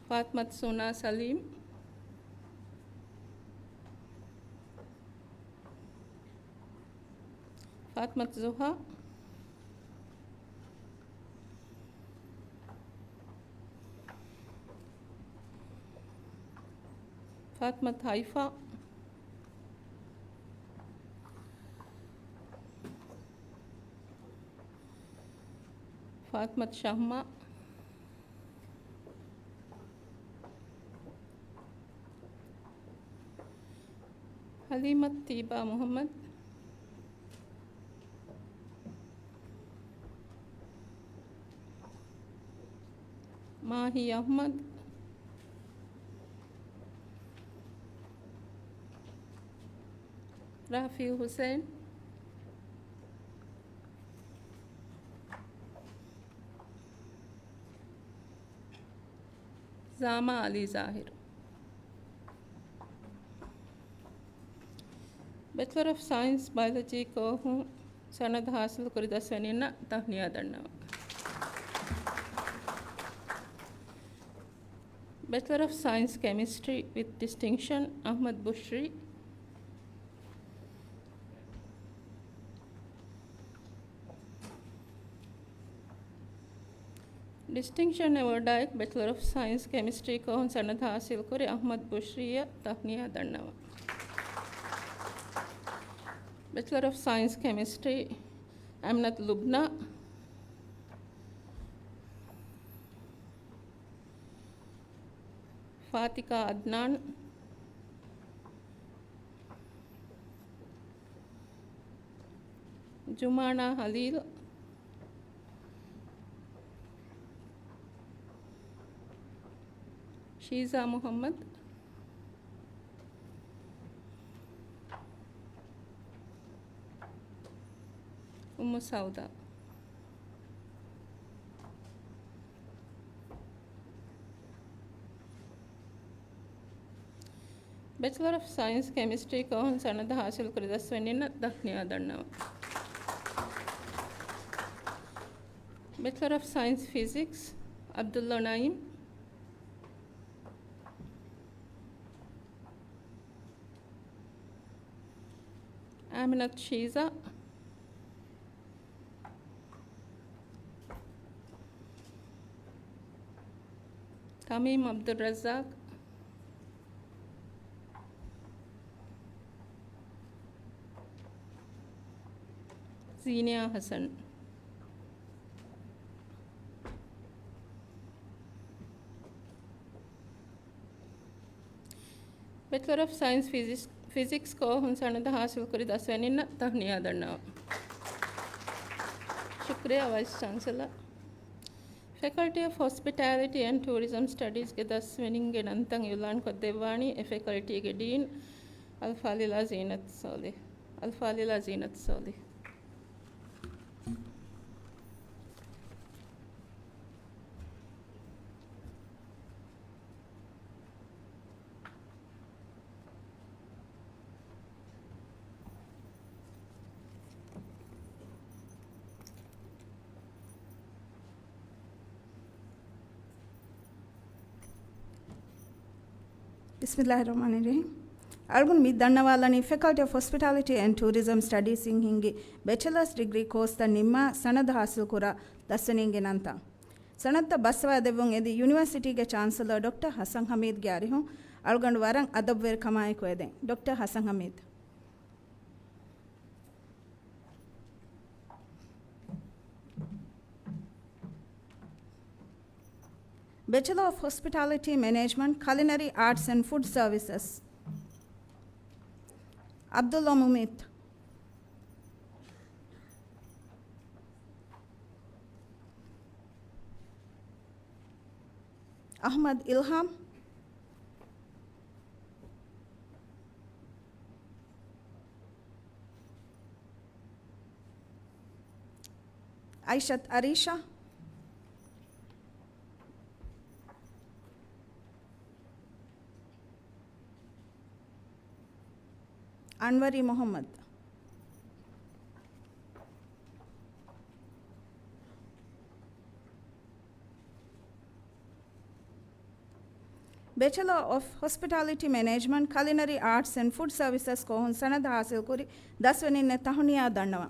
Fathmath Sona Saleem Fathmath Zuha Fathmath Haifa Fathmath Shahma Haleemath Theeba Mohamed Mahi Ahmed Rafee Hussain Jama Ali ज़ाहिर Bachelor of Science Biology को हूँ सनद हासिल करी 10वें न Tahniya दन्नवा Bachelor of Science Chemistry with distinction Ahmad Bushri Distinction award आयक Bachelor of Science Chemistry को हूँ सनद हासिल करी Ahmad बुशरी Tahniya दन्नवा Bachelor of Science Chemistry Amnat Lubna Fatika Adnan Jumana Halil Shiza Muhammad Sauda Bachelor of Science Chemistry को हूँ सनद हासिल करी 10वें न Tahniya दन्नवा Bachelor of Science Physics Abdullah Naim Aminat Shiza Tamim Abdul Razzaq Zinia Hassan Bachelor of Science Physics को हूँ सनद हासिल करी 10वें न तहनिया दन्नवा शुक्रिया vice chancellor Faculty of Hospitality and Tourism Studies के 10वें के नंतंग युलान को देवानी faculty के dean अल्फालिला Zeenat Soli Bismillahirrahmanirrahim. Algun mid dannawalani Faculty of Hospitality and Tourism Studies in hingi bachelor's degree course ta nimma sanad hasil kura 10वें nanta. Sanad ta baswa devun edi university ge chancellor Dr. Hassan Hamid ge ari hon algun warang adab ver kamai ko eden Dr. Hassan Hamid. Bachelor of Hospitality Management, Culinary Arts and Food Services. Abdullah Mumit. Ahmad Ilham. Aishat Arisha. Anwari Muhammad. Bachelor of Hospitality Management, Culinary Arts and Food Services को हूँ सनद हासिल करी 10वें ने Tahniya दन्नवा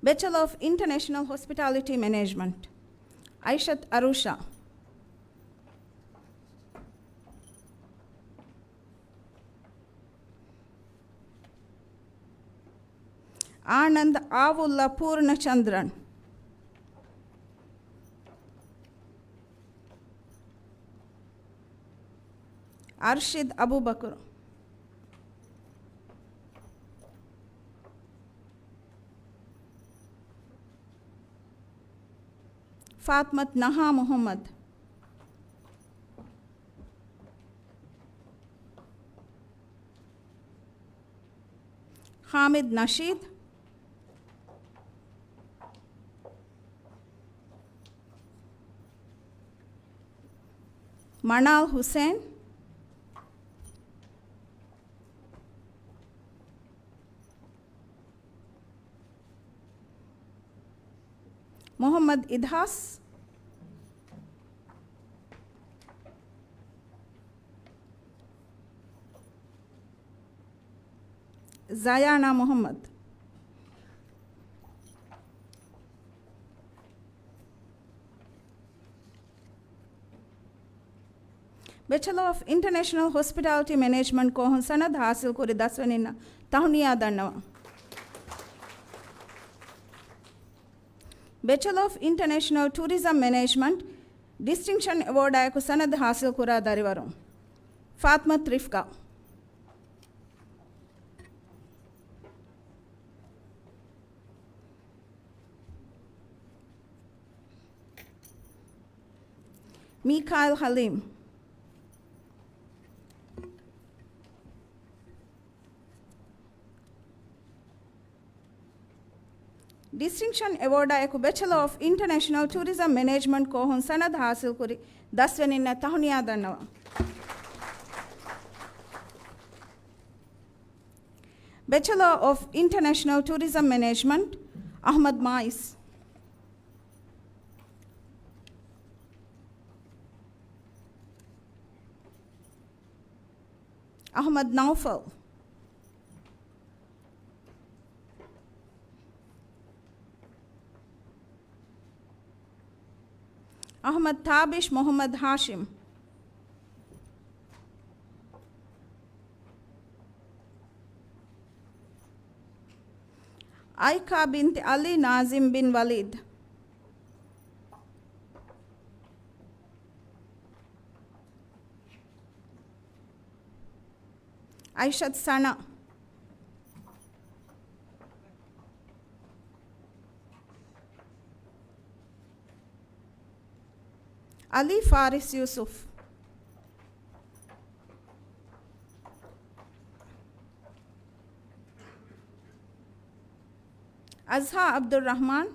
Bachelor of International Hospitality Management, Aishat Arusha. Anand Avulla Purnachandran. Arshid Abu Bakr. Fatmat Naha Muhammad. Hamid Nasheed. Manal Hussein, Muhammad Idhas, Zayana Muhammad, Bachelor of International Hospitality Management को हम सनद हासिल करे 10 वनिना Tahniya दन्नवा Bachelor of International Tourism Management Distinction Award आयको सनद हासिल कुरा दारिवारों Fatima रिफ्का Mikhail Halim, Distinction Award आयको Bachelor of International Tourism Management को हम सनद हासिल करे 10 वनिना Tahniya दन्नवा Bachelor of International Tourism Management Ahmad Mais, Ahmad Naufal, Ahmad Tabish Muhammad Hashim, Aika bint Ali Nazim bin Walid, Aishat Sana, Ali Faris Yusuf, Azha Abdul Rahman,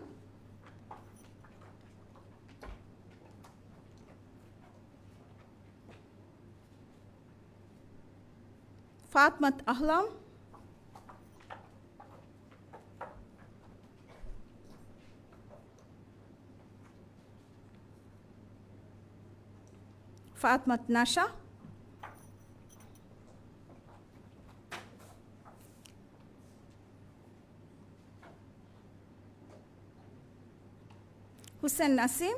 Fatmat Ahlam, Fatmat Nasha, Hussein Nasim,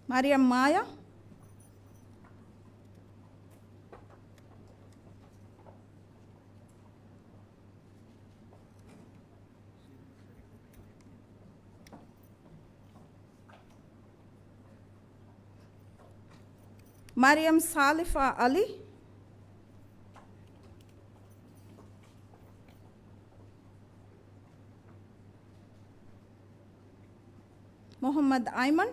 Mariam Maya, Mariam Salifa Ali, Muhammad Ayman,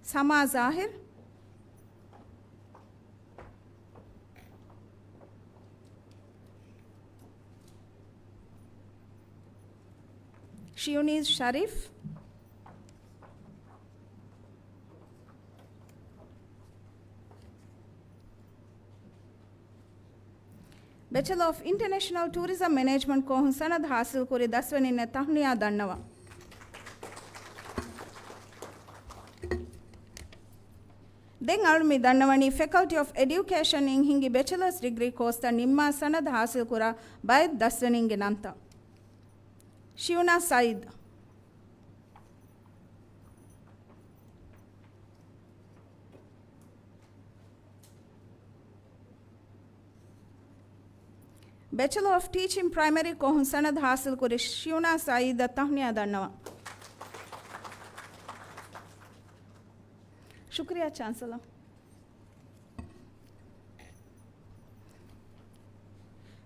Sama Zahir, Shiuniz Sharif, Bachelor of International Tourism Management को हम सनद हासिल करे 10 वनिना Tahniya दन्नवा Then almi dannawani Faculty of Education in hingi bachelor's degree course ta nimma sanad hasil kura by 10 waninge nanta Shiuna Said, Bachelor of Teaching Primary को हम सनद हासिल करे शिवना साइद तहनिया दन्नवा शुक्रिया chancellor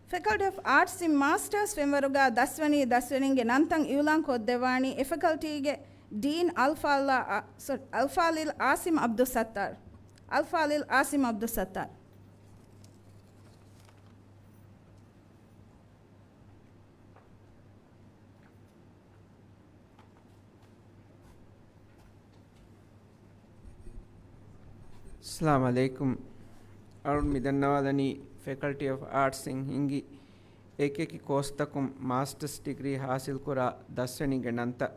Faculty of Arts in Masters Femvaruga Daswani Nantang Yulan ko Devani Faculty ge Dean Alfalil Asim Abdul Sattar Al-Falil Asim Abdul Sattar. Assalamu alaikum. Arun Midannawalani, Faculty of Arts in Hingi, ekeki kostakum master's degree hasil kura 10 genanta.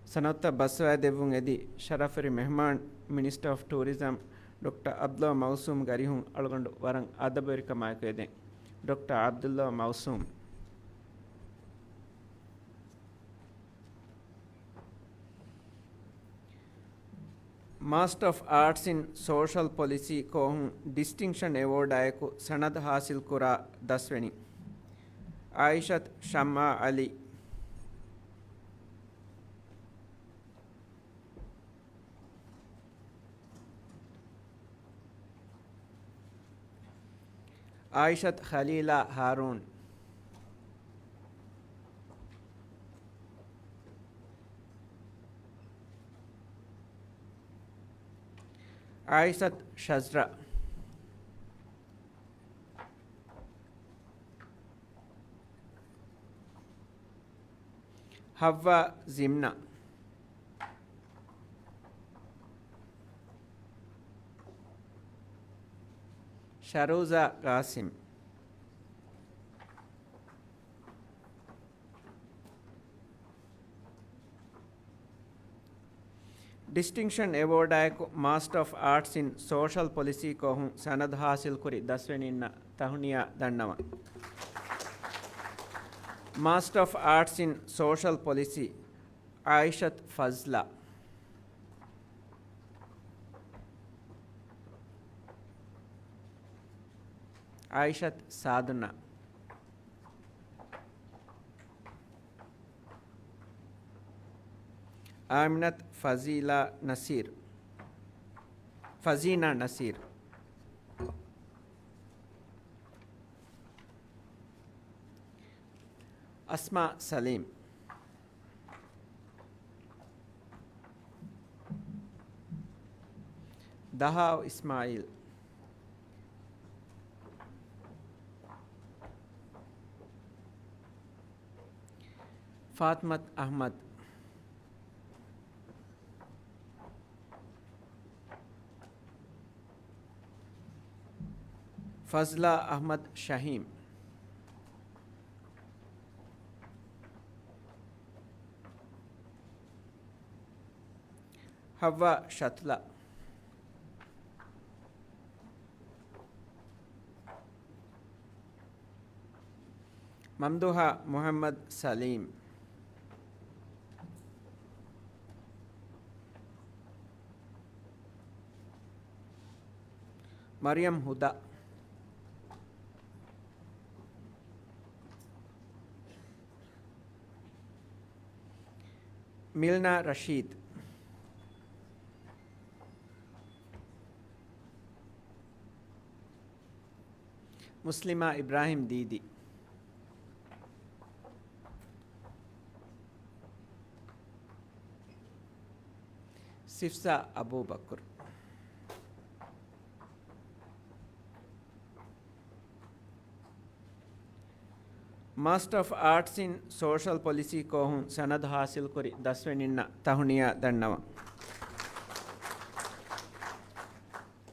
Sanata Baswa Devun Edi, Sharafari Mehman, Minister of Tourism, Dr. Abdullah Mausum Garihun Algondu Warang Adabarika Maikede. Dr. Abdullah Mausum. Master of Arts in Social Policy को Distinction Award आये को सनद हासिल करा 10वें आयशत शम्मा अली आयशत खलीला हारून आयशत शजरा हवा जिम्ना शरोजा Qasim Distinction Award आयको Master of Arts in Social Policy को हूँ सनद हासिल करी 10वें तहुनिया दंडवा Master of Arts in Social Policy आयशत फजला आयशत साधना आमिनत फजीना नसीर अस्मा सलीम दहाव इस्माइल फातमत अहमद फजला अहमद शाहीम हवा शतला ममदुहा मोहम्मद सलीम मरियम हुदा मिलना रशीद मुस्लिमा इब्राहिम दीदी सिफ्सा अबू बकर Master of Arts in Social Policy को हूँ सनद हासिल करी 10वें तहुनिया दंडवा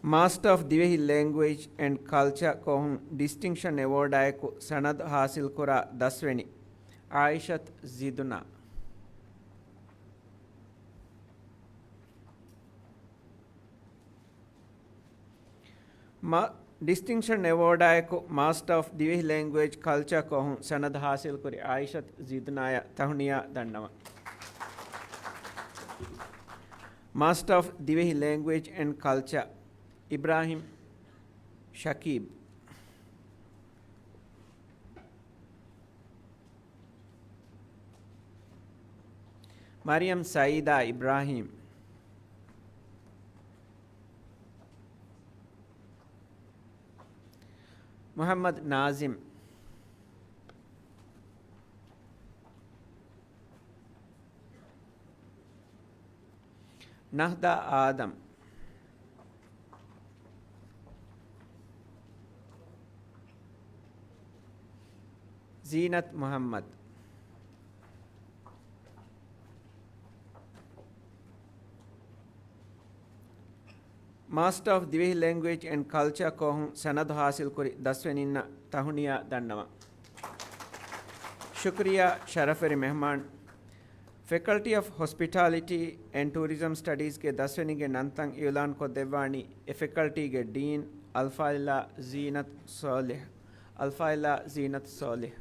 Master of Divehi Language and Culture को हूँ Distinction Award आये को सनद हासिल करा 10वें आयशत जिदुना Distinction Award आये को Master of Divehi Language Culture को हूँ सनद हासिल करी आयशत जिदुनाया तहुनिया दंडवा Master of Divehi Language and Culture Ibrahim Shakib Maryam Saeeda Ibrahim Mohammad Nazim नहदा Adam Zeenat Muhammad. Master of Divehi Language and Culture kohun sanad hasil kuri 10 වෙනින්න tahuniya dannawa. Shukriya Sharaferi Mehman. Faculty of Hospitality and Tourism Studies ke 10 වෙනිගේ නන්තන් ඉවලාන් කො දෙවානි e faculty ge dean Alfaila Zeenat Soleh. Alfaila Zeenat Soleh.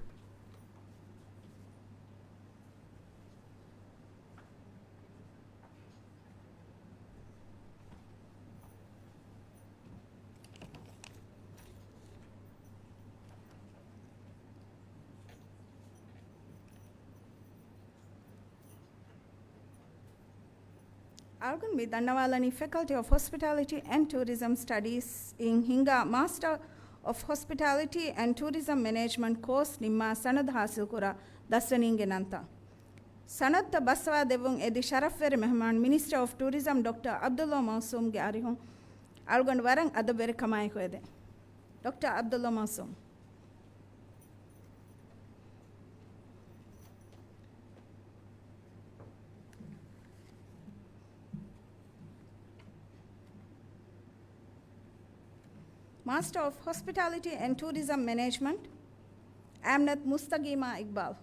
Algun mi Dannawalani Faculty of Hospitality and Tourism Studies in Hinga Master of Hospitality and Tourism Management course nimma sanad hasil kura 10 වෙනින්ගේ නන්තා. සනත්ත බස්වා දෙවුන් එදි ශරෆ්වෙරි මෙහමාන් Minister of Tourism Dr. Abdullah Mausum ගේ අරිහුන් අල්ගොන් වරන් අද බෙර කමයි කොයද. Dr. Abdullah Mausum. Master of Hospitality and Tourism Management, Amnat Mustaqima Iqbal.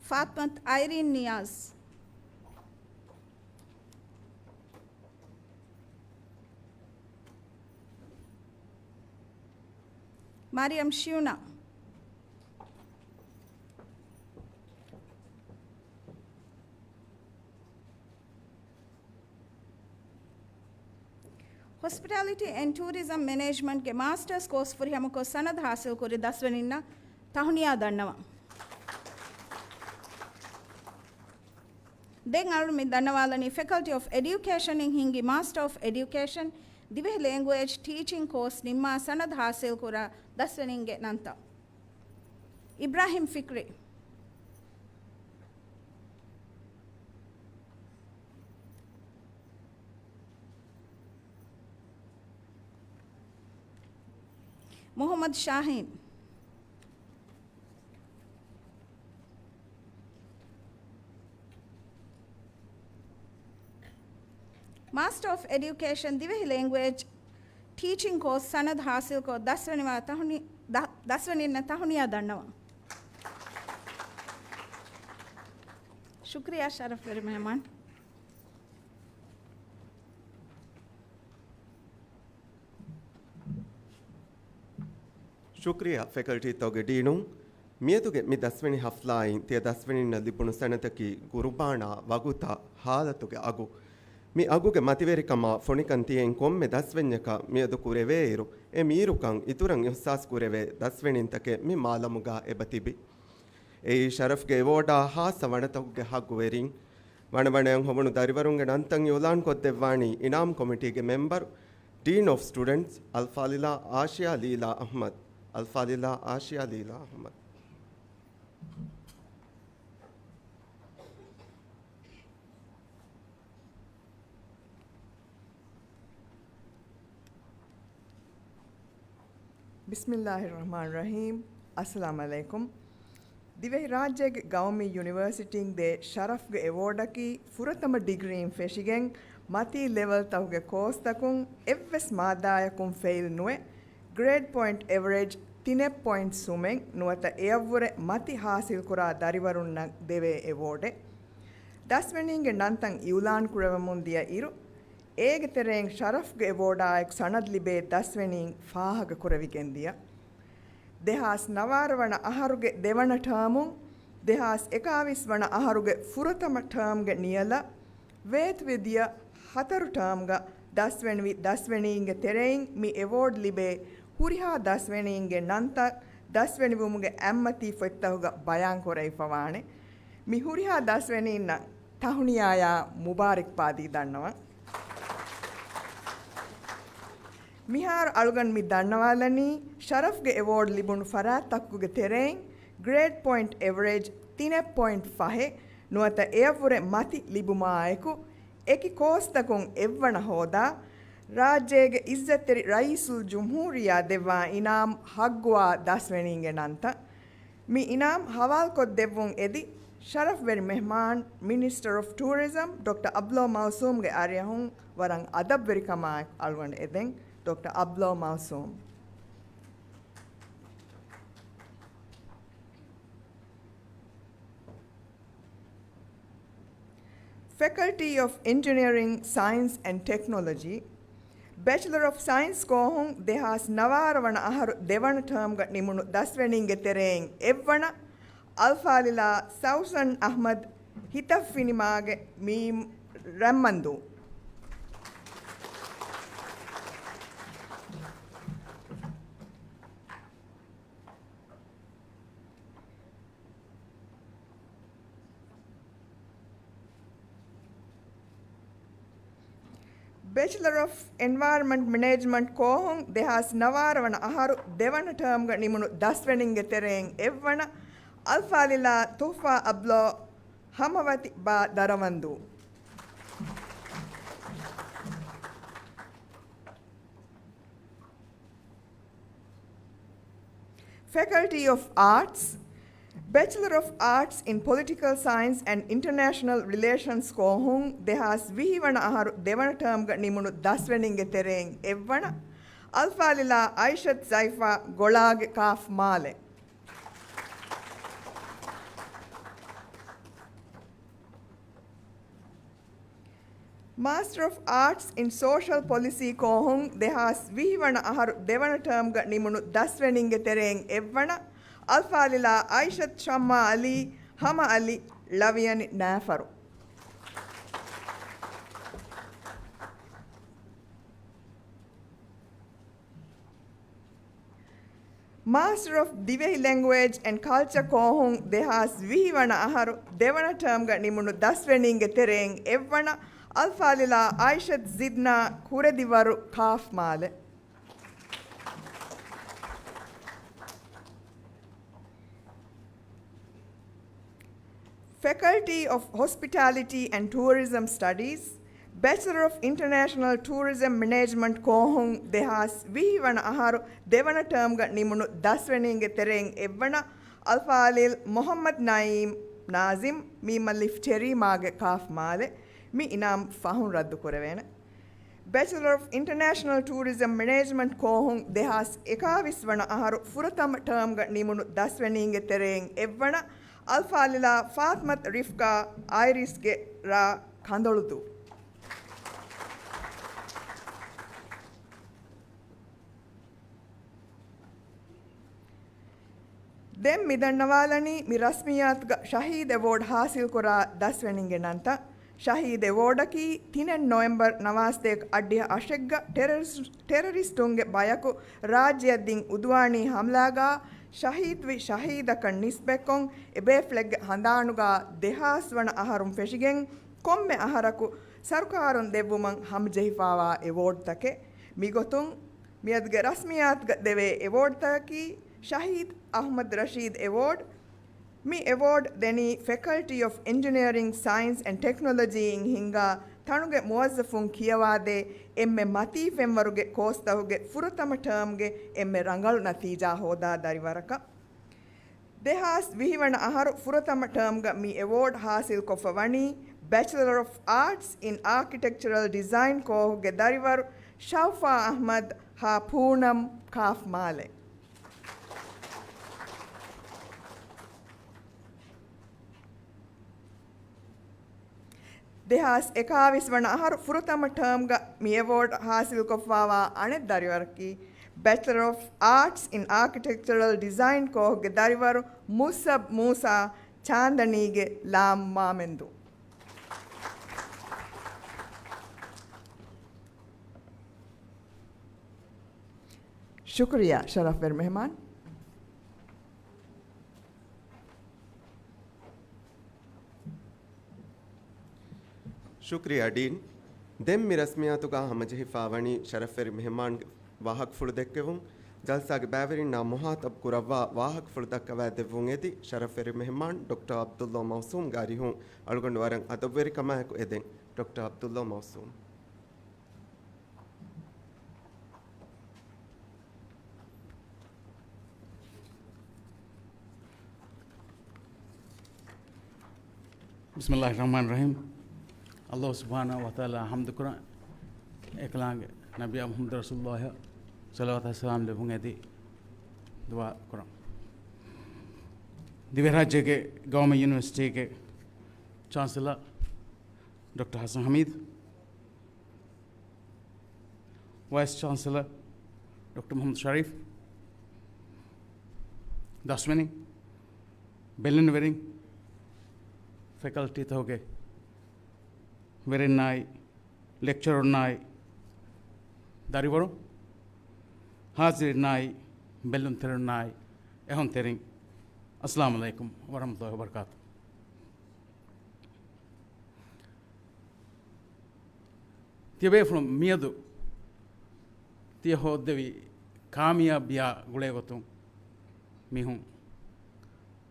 Fatmat Irene Niaz. Mariam Shuna. Hospitality and Tourism Management के masters course फुरी हमको सनद हासिल करे 10 වෙනින්න තහුනියා දන්නවා. දැන් අර මේ දන්නවාලනි Faculty of Education in Hingi Master of Education Divehi Language Teaching course nimma සනද हासिल කර 10 වෙනින්ගේ නන්ත. Ibrahim Fikri. Muhammad Shaheen. Master of Education Divehi Language Teaching course sanad hasil ko 10 වෙනින්න තහුනියා දන්නවා. Shukriya Sharaferi Mehman. ಶುಕ್ರಿಯಾ ಫೆಕಲ್ಟಿ ತೊಗೆ dean ಮಿಯದುಗೆ ಮಿ 10 ವೆನಿ ಹಫ್ಲಾಯಿನ್ ತಿಯ 10 ವೆನಿನ್ನ ಲಿಪುಣು ಸೆನತಕಿ ಗುರುಬಾಣ ವಗುತ ಹಾಲತುಗೆ ಅಗು ಮಿ ಅಗುಗೆ ಮತಿವೆರಿಕಮ ಫೊಣಿಕಂತಿಯೆನ್ ಕೊಮ್ಮೆ 10 ವೆನ್ಯಕ ಮಿಯದು ಕುರೆವೇ ಇರು ಎ ಮೀರುಕಂ ಇತುರಂ ಇಹ್ಸಾಸ್ ಕುರೆವೆ 10 ವೆನಿಂತಕೆ ಮಿ ಮಾಲಮುಗ ಎಬತಿಬಿ ಎ ಶರಫ್ಗೆ ಎವೋಡಾ ಹಾಸ ವಣತುಗೆ ಹಗ್ಗುವೆರಿಂ ವಣವಣೆಯಂ ಹೊವಣು ದರಿವರುಂಗೆ ನಂತಂ ಯೋಲಾನ್ ಕೊದ್ದೆವಾಣಿ ಇನಾಮ್ ಕಮಿಟಿಗೆ member dean of students Alfalila Ashia Leela Ahmed Al-Falila Ashia Leela Ahmad. Bismillahirrahmanirrahim. Assalamu alaikum. Divehi Rajyage Gawmi University de Sharafge Awardaki Furatama degree in Feshigen Mati level tauge course takun evves madayakun fail nuwe grade point average 3 points sumen nuwata eavure mati hasil kura darivarunna deve award 10 වෙනින්ගේ නන්තන් ඉවුලාන් කුරවමුන් දිය ඉරු ඒගේ tereng sharafge award ආයක සනද් ලිබේ 10 වෙනින් ෆාහග කුරවිගෙන් දිය දෙහාස් නවාරවන අහරුගේ දෙවන ටර්මුන් දෙහාස් 21 වන අහරුගේ ෆුරතම ටර්ම්ගේ නියලා වේත් විදිය හතරු ටර්ම්ගා 10 වෙනින්ගේ tereng mi award ලිබේ ಹುರಿಹಾ 10 වෙනින්ගේ නන්ත 10 වෙනි වුමුගේ ඇම්මති ෆෙත්තහුග බයන් කොරයි පවානේ මි ಹುರಿಹಾ 10 වෙනින්න තහුනියායා මුබාරක් පාදී දන්නවා මිහාර අලුගන් මි දන්නවාලනි ශරෆ්ගේ award ලිබුණු ෆරා තක්කුගේ tereng grade point average 3.5 නුවත එයවුරේ මති ලිබුමායකු eki koostakun evvana hoda rajyege izzatteri raisul jumhuriya devwa inam haggwa dasweninge nanta mi inam hawal kod devvun edi Sharaf Veri Mehman, Minister of Tourism, Dr. Ablo Mausum ge Aryahun warang adab veri kama alwan edeng Dr. Ablo Mausum. Faculty of Engineering, Science and Technology, Bachelor of Science kohun dehas nawaravana aharu devana term ga nimunu dasweninge tereng evvana Alfalila Sausan Ahmad Hitafinimage Mim Ramandu. Bachelor of Environment Management kohun dehas nawaravana aharu devana term ga nimunu dasweninge tereng evvana Alfalila Tufa Ablo Hamavati Ba Daravandu. Faculty of Arts, Bachelor of Arts in Political Science and International Relations kohun dehas vihivana aharu devana term ga nimunu dasweninge tereng evvana Alfalila Aishat Zaifa Golage Kaf Male. Master of Arts in Social Policy kohun dehas vihivana aharu devana term ga nimunu dasweninge tereng evvana Alfalila Aishat Shamma Ali Hama Ali Laviyani Nafaru. Master of Divehi Language and Culture kohun dehas vihivana aharu devana term ga nimunu dasweninge tereng evvana Alfalila Aishat Zidna Kuredivaru Kaf Male. Faculty of Hospitality and Tourism Studies, Bachelor of International Tourism Management kohun dehas vihivana aharu devana term ga nimunu dasweninge tereng evvana Alfalil Muhammad Naeem Nazim Mima Lifteri Mage Kaf Male. Mi inam fahun raddu koravena. Bachelor of International Tourism Management kohun dehas ekavisvana aharu furatam term ga nimunu dasweninge tereng evvana Alfalila Fatmat Rifka Iris ge ra kandoludu. Dem midannawalani mi rasmiyat ga Shahid Award hasil kora dasweninge nanta Shahid Awardaki 3 November Navastek Addiya Ashegga terroristunge bayaku rajyaddin udwani hamlaga Shahidvi Shahidakan nisbekon ebe flag handanuga dehaswana aharum feshigen komme aharaku sarkarun devvuman hamjehifawa award take migotun miyadge rasmiyat ga deve award taki Shahid Ahmad Rashid Award Mi award deni Faculty of Engineering, Science and Technology in hinga tanuge muwazzafun kiyawade emme mati femwaruge kostahuge furatama termge emme rangalu natija hoda dariwaraka dehas vihivana aharu furatama termga mi award hasil kofawani Bachelor of Arts in Architectural Design kohuge dariwaru Shaufa Ahmad ha Poonam Kaf Male. Dehas ekaviswana aharu furutama term ga mi award hasil koffawa anet dariwaraki Bachelor of Arts in Architectural Design kohuge dariwaru Musab Musa Chandanige Lam Mamendu. Shukriya Sharaf Veri Mehman. शुक्रिया dean them मी रस्मियातुगा हमजे हिफावणी शरफ वेरी मेहमान वाहक फुड़ देक्केवुं जलसागे बैवरिन ना मुहातब कुरवा वाहक फुलदक कवा देवुंगेदी शरफेरी मेहमान doctor Abdullah मौसूम गारी हूँ अलगुंड वरंग अदवेरी कमा को एदें डॉक्टर अब्दुल्ला मौसूम बिस्मिल्लाहिर्रहमानिर्रहीम अल्लाह सुब्हानहु व तआला हम्द कुरा एकलांग नबी मुहम्मद रसूलुल्लाह सल्लल्लाहु अलैहि वसल्लम ले बुंगे दी दुआ कुरा दिव्य राज्य के गवर्नमेंट यूनिवर्सिटी के chancellor doctor Hassan Hameed, vice chancellor doctor Mohamed Shareef, दसवेनी बेलिन वेरिंग फैकल्टी तो के वेरे नाई लेक्चर नाई दारिवरो हाजिर नाई बेलुन तेर नाई एहम तेरिंग अस्सलाम वालेकुम वरहमतुल्लाहि वबरकातुहू। तिबे फ्रॉम मियदु तिय हो देवी कामयाबिया गुले गोतु मिहूं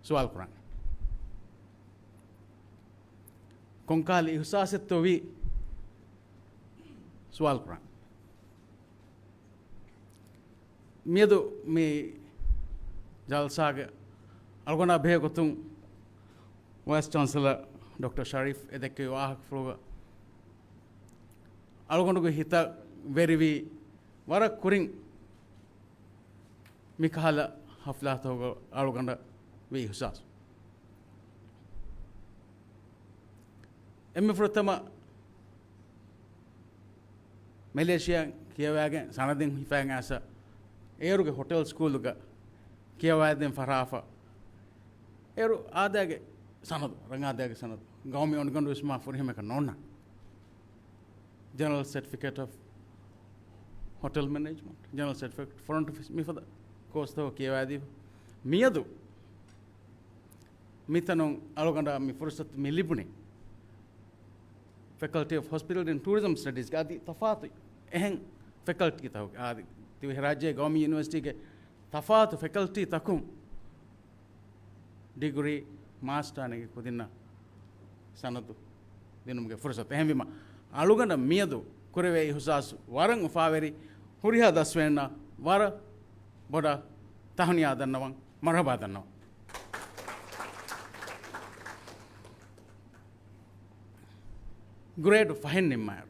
सवाल कुरान कोंकाल इहसास तो भी सवाल कुरान मियदु मी जलसाग अलगोना भे गोतु वाइस चांसलर डॉक्टर शरीफ एदके वाहक फ्लोगा अलगोंडु हिता वेरीवी वरा कुरिंग मिकाला हफला तो अलगोंडा वे इहसास एम फ्रतमा मलेशिया कियावागे सनदिन हिफांगासा एरुगे होटल स्कूल गा कियावादे फराफा एरु आदागे सनद रंगादागे सनद गांव में उनगंडु इसमा फुरहिम का नोना general certificate of hotel management general certificate front office मी फदा कोर्स तो कियावादी मियदु मितनो अलगंडा मी फुर्सत मिलिबुनी faculty of hospital and tourism studies का आदि तफात अहम फैकल्टी था आदि तिवे राज्य गवर्नमेंट यूनिवर्सिटी के तफात फैकल्टी तकुम डिग्री मास्टर ने कुदिना सनदु दिनुम के फुर्सत अहम बिमा अलुगंड मियदु कुरेवे हुसास वरंग उफावेरी हुरिया दसवेना वर बोडा तहनिया दन्नवंग मरहबा दन्नव ग्रेड फाइन निम्मायर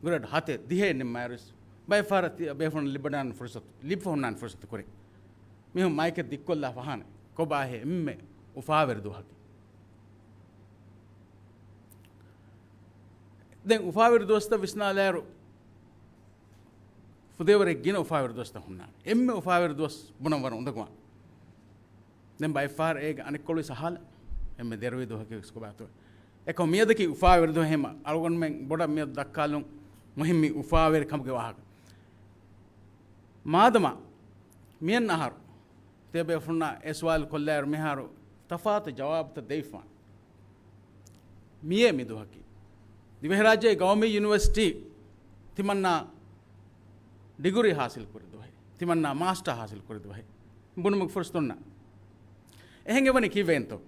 ग्रेड हाथे दिहे निम्मायरस बाय फारत बेफन लिबडान फुर्सत लिबफोनान फुर्सत करे मिहु माइके दिक्कोल्ला फहान कोबाहे इम्मे उफावेर दुहाकी दें उफावेर दोस्त विस्नालेरो फुदेवरे गिन उफावेर दोस्त हुन्ना इम्मे उफावेर दोस्त बुनवर उंदगवा दें बाय फार एक अनिकोली सहाल इम्मे देरवे दुहाकी इसको बात हो एको मियद की उफावेर दो हेमा अलगन में बड़ा मियद दक्कालुं मुहिम्मी उफावेर खम के वाहक मादमा मियन नहार तेबे फुन्ना एसवाल कोल्लार मिहारो तफात जवाब त देफान मिये मिदु हकी दिवे राज्य गवर्नमेंट यूनिवर्सिटी तिमन्ना डिग्री हासिल कर दो है तिमन्ना मास्टर हासिल कर दो है बुनमुख फुर्सतुन्ना एहेंगे बने की वेंतो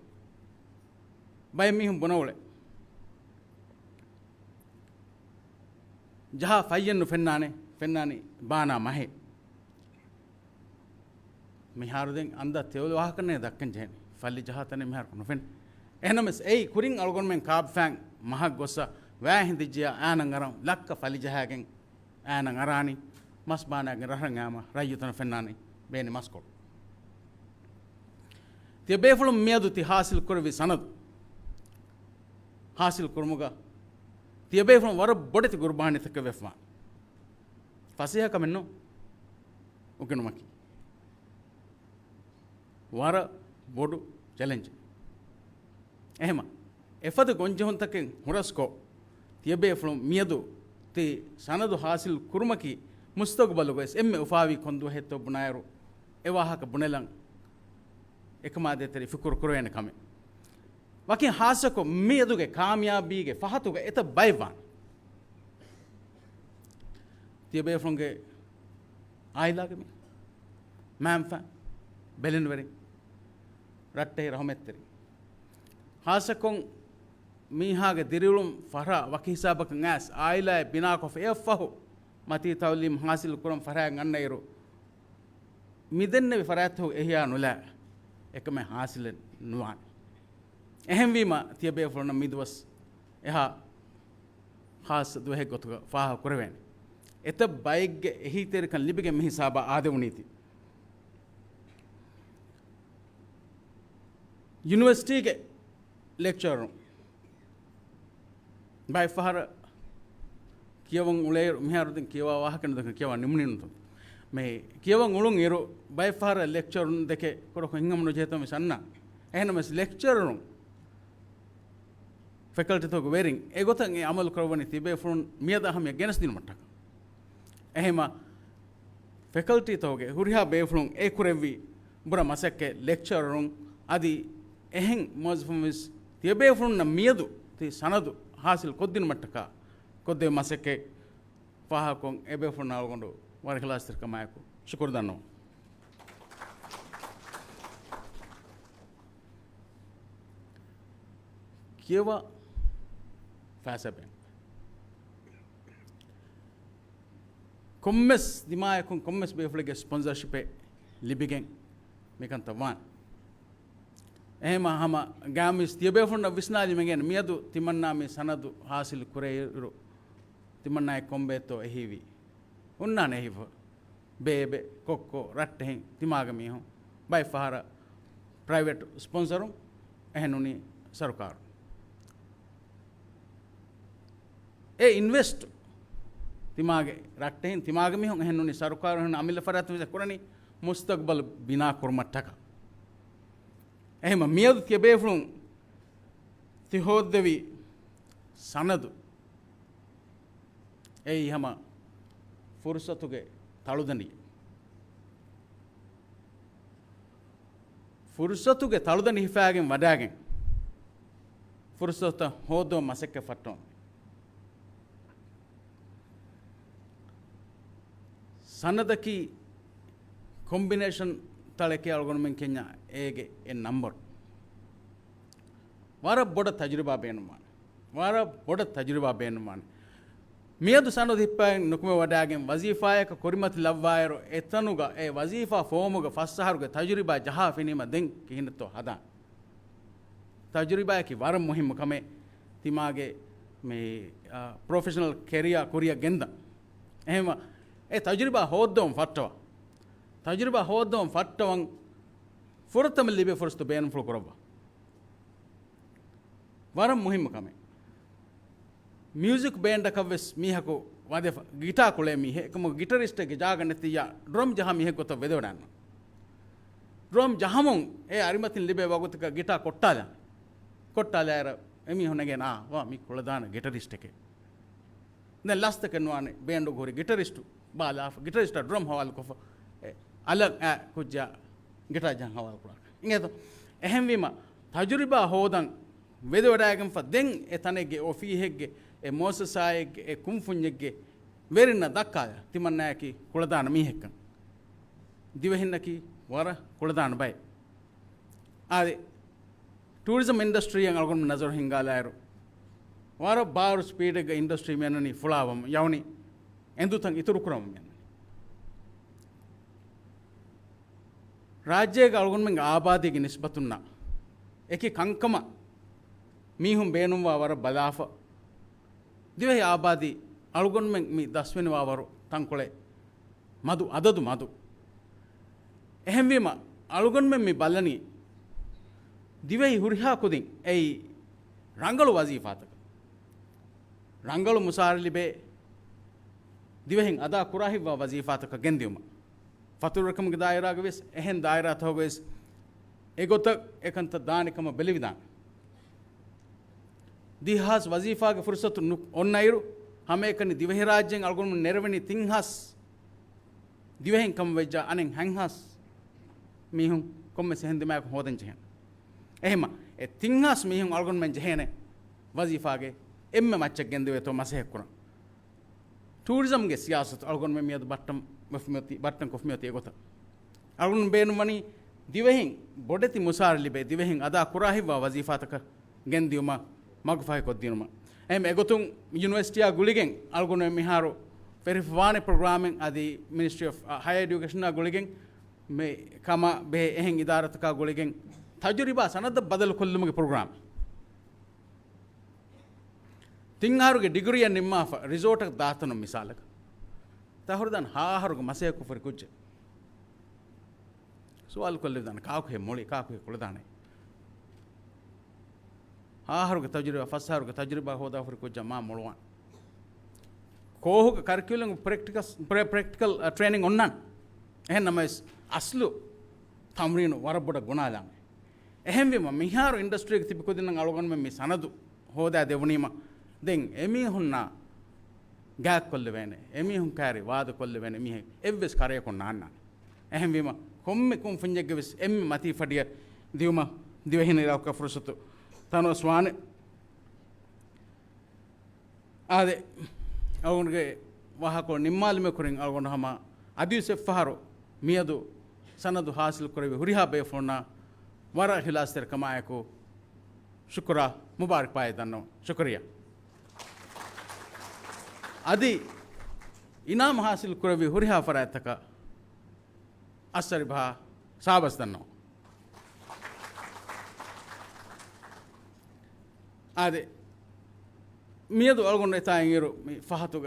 बाय मी हम बनोले जहाँ फायन फेन्नाने बाना महे मिहार दें अंदा तेवल वाह करने दक्कन जैन फली जहाँ तने मिहार को फेन एनमस ए कुरिंग अलगोन में काब फैंग महक गोसा वह हिंदी जिया आनंगराम लक्का फली जहाँ गें आनंगरानी मस बाना गें रहंगामा रायुतन फेन्नाने बेने मस्को ते बेफलम मियादु ति हासिल करवी सनद हासिल कुर्मुगा तियबे फ्रॉम वर बड़े ति गुरबानी तक वेफमा फसिया कमेन्नो उकेनो मकी वर बोडु चैलेंज एहमा एफद गोंजोन तक हुरस्को तियबे फ्रॉम मियदु ति सनदु हासिल कुर्मकी मुस्तकबल गोस एम्मे उफावी कोंदु हेतो बुनायरो एवाहक बुनेलंग एकमादे तेरी फिकुर कुरेन कमे वाकई हास्य को मियदुगे कामयाबी के फहतुगे इत बायवान तियबे फ्रंगे आइलागे में මෑම්ෆ බෙලින්වරින් රට්ටේ රහමෙත්තෙරි හාසකොන් මීහාගේ දිරිවුලුම් ෆරා වකිහිසාබකන් ඇස් ආයිලාය බිනාකොෆ එෆහු මතී තවලිම් හාසිල් කුරම් ෆරායන් අන්නයිරු මිදෙන්නේ ෆරාත්හු එහියා නුලා එකම හාසිල නුවාන එහෙම්වීම තියබේ ෆොරන මිදවස් එහා ખાસ දුහෙ ගොතුක ෆාහ කරවෙන් එත බයිග්ගේ එහි තෙරකන් ලිබිගේ මිහිසාබ ආදෙවුනීති यूनिवर्सिटी लेक्चर बाय फहर कियवंग उले मिहारुदिन कियवा वाहकन दक कियवा निमनिन तो मैं कियवंग उलुंग एरो बाय फहर लेक्चर देखे कोरो हिंगम नो जेतो में सन्ना एहन में लेक्चर नु फैकल्टी तो वेरिंग एगोतंग अमल करवनी तिबे फोन मियदा हम गेनस दिन मट्टा एहेमा फैकल्टी तो गे हुरिया बेफुंग एकुरेवी बुरा मसके लेक्चर नु आदि එහෙන් මොස්ෆොමිස් තියබේ ෆුන්න මියදු ති සනදු හාසිල් කොද්දින මට්ටක කොද්දේ මසකේ පහකොන් එබේ ෆුන්න අල්ගොඬු වර ක්ලාස් තර කමායකු ශුක්‍ර දන්නෝ කියවා ෆාසබෙන් කොම්මස් දිමායකුන් කොම්මස් බේෆ්ලගේ ස්පොන්සර්ෂිප් ලිබිගෙන් මේකන් තවාන් එහෙම හම ගාමිස් තියබේෆොන්න විස්නාලි මෙගෙන මියදු තිමන්නා මේ සනදු හාසිල් කුරේරු තිමන්නායි කොම්බේතෝ එහිවි උන්නා නෙහිව බේබේ කොක්කෝ රට්ටෙන් තිමාගමී හො බයි ෆහර ප්‍රයිවට් ස්පොන්සරුම් එහෙනුනි සරකාරු ඒ ඉන්වෙස්ට් තිමාගේ රට්ටෙන් තිමාගමී හො එහෙනුනි සරකාරු එහෙන අමිල ෆරත් විස කුරණි මුස්තක්බල් බිනා කුර්මට්ටක එහෙම මියදු තියබේෆුන් තිහෝද්දවි සනදු ඒ හැම ෆුර්සතුගේ තළුදනි ෆුර්සතුගේ තළුදනි හිෆාගෙන් වඩාගෙන් ෆුර්සත හෝදෝ මසෙක්ක ෆට්ටෝ සනදකි කොම්බිනේෂන් तड़के अलगोन केन्या एगे ए नंबर वार बोड़ तजुर्बा बेनुमान वार बोड़ तजुर्बा बेनुमान मियदु सनो दिप्पा नुकुमे वडागे वजीफायक कोरिमत लव्वायरो एतनुगा ए वजीफा फोमुगा फस्सहरुगा तजुर्बा जहा फिनीमा दें किहिनतो हदा तजुर्बा की वार मुहिम कमे तिमागे मे प्रोफेशनल कैरियर कोरिया गेंदा එහෙම ඒ තජරිබා හොද්දොම් ෆට්ටව තජරිබා හොද්දොම් ෆට්ටවන් ෆොරතම ලිබේ ෆොරස්ත බේන් ෆ්ලෝ කරව වරම් මුහිම කමේ म्यूजिक बैंड कव्वेस मीहको वादे गिटार कुले मीहे कम गिटारिस्ट के जागने तिया ड्रम जहां मीहे को तो वेदोडान ड्रम जहामों ए अरिमतिन लिबे वगुत का गिटार कोट्टाला यार एमी होनेगे ना वा मी कुलदान गिटारिस्ट के ने लास्ट के नवाने बैंड गोरी गिटारिस्ट बाला गिटारिस्ट ड्रम हवाल को अलग कुछ गिटार जहां हवाल को इंगे तो अहम विमा तजुर्बा होदन वेदोडागम फदें एतनेगे ओफीहेगे ए मोससायगे ए कुंफुन्यगे वेरिना दक्काय तिमन्नायकी कुलदान मीहेक्कन दिवहिन्नकी वर कुलदान बाय आदे टूरिज्म इंडस्ट्री अंगलगोन नजर हिंगालायरो वर बार स्पीड गे इंडस्ट्री मेननी फुलावम यवनी एंदुतंग इतुरु क्रम मेन राज्य अंगलगोन में आबादी की निस्बतुन्ना एकी कंकमा मीहुम बेनुम वावर बदाफ दिवे आबादी अलगोन में मी 10 वावर तंकोले मधु अददु मधु अहम विमा अलगोन में मी बलनी दिवे हुरिहा कुदिं ए रंगल वजीफात रंगल मुसारलिबे दिवे अदा कुराहि व वजीफात का गेंदियुम फतुर रकम के दायरा गवेस एहन दायरा थोगेस एगोत एकंत दानिकम बेलिविदान दिहास वजीफा के फुर्सत ओन्नइरु हमें कनी दिवहि राज्यं अलगुन नेरवनी तिंहास दिवहिं कम वेजा अनें हंहास मीहुं कोम्मे सेहन दिमाग होदन जहन एहमा ए तिंहास मीहुं अलगुन में जहने वजीफा के एम्मे मच्चक गेंदवे तो मसे कुन टूरिज्म के सियासत अलगुन में मियद बट्टम मफमती बट्टम कुफमियती एगोता අරුන් බේනුමනි දිවෙහින් බොඩති මුසාර ලිබේ දිවෙහින් අදා කුරාහිවා වසීෆාතක ගෙන්දියුම මග්ෆයි කොද්දිනුම එම් එගොතුන් යුනිවර්සිටියා ගුලිගෙන් අල්ගොන මිහාරු පෙරිෆවානේ ප්‍රෝග්‍රෑමින් අදී මිනිස්ට්‍රි ඔෆ් හයර් එඩියුකේෂන් ගුලිගෙන් මේ කම බේ එහෙන් ඉදාරතක ගුලිගෙන් තජරිබා සනද බදල් කොල්ලුමගේ ප්‍රෝග්‍රෑම් තිංහාරුගේ ඩිග්‍රිය නිම්මාෆ රිසෝට් එක දාතන මිසාලක තහරුදන් හාහරුගේ මසයක කුෆරි කුච්ච සුවල් කොල්ලෙදන් කාකුේ මොලි කාකුේ කුලදානේ හාහරුගේ තජරිබා ෆස්හාරුගේ තජරිබා හොදා ෆරි කුච්ච මා මොලුවන් කෝහුගේ කරිකියුලම් ප්‍රැක්ටිකල් ට්‍රේනින්ග් ඔන්නන් එහෙන් නමස් අස්ලු තම්රින වරබොඩ ගුණාලන් එහෙන් විම මිහාරු ඉන්ඩස්ට්‍රි එක තිබිකොදින්න අලගොන් මේ සනදු හොදා දෙවණීම දෙන් එමිහුන්නා ගෑක් කොල්ල වෙන්නේ එමිහුන් කාරි වාද කොල්ල වෙන්නේ මිහ එව්ස් කරේ කො නාන්න එහෙන් විම කොම්මෙ කුම් ෆුන්ජෙග්ගවිස් එම්මි මති ෆඩිය දියුම දිවෙහින ඉරාක ෆුර්සතු තනෝ ස්වානේ ආදේ අවුන්ගේ වහකෝ නිම්මාල්මෙ කුරින් අලගොන් හම අදියුසෙ ෆහරෝ මියදු සනදු හාසිල් කරවේ හුරිහා බේ ෆොන්නා වර හිලාස්තර කමායකෝ ಶುಕ್ರಾ ಮುಬಾರಕ್ ಪಾಯದನ್ನು ಶುಕ್ರಿಯಾ ಅದಿ ಇನಾಮ್ ಹಾಸಿಲ್ ಕುರವಿ ಹುರಿಹಾ ಫರಾಯತಕ ಅಸರಿ ಭಾ ಸಾಬಸ್ತನ್ನು ಅದೆ ಮಿಯದು ಅಲ್ಗೊಂಡ ತಾಯಿರು ಮಿ ಫಹತುಗ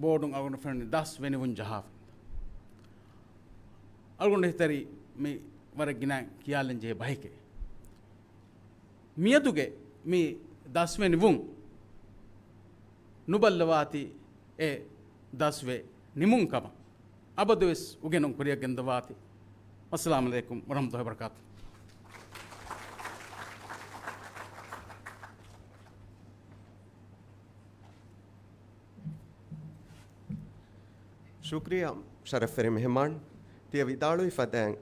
ಬೋರ್ಡು ಅಲ್ಗೊಂಡ ಫ್ರೆಂಡ್ 10 ವೆನಿವುನ್ ಜಹಾಫ್ ಅಲ್ಗೊಂಡ ತರಿ ಮಿ ವರಗಿನ ಕಿಯಾಲಂಜೆ ಬೈಕೆ මියදුගේ මේ 10 වෙනි වුන් නුබල්ලවාති ඒ 10 වේ නිමුන්කම අබදවස් උගෙනුම් කුරිය ගෙන්දවාති අස්ලාම් අලයිකුම් වරහමතුල්ලාහි වබරකාතු शुक्रिया शरफ फेरे मेहमान तिय विदाळुई फदෑන්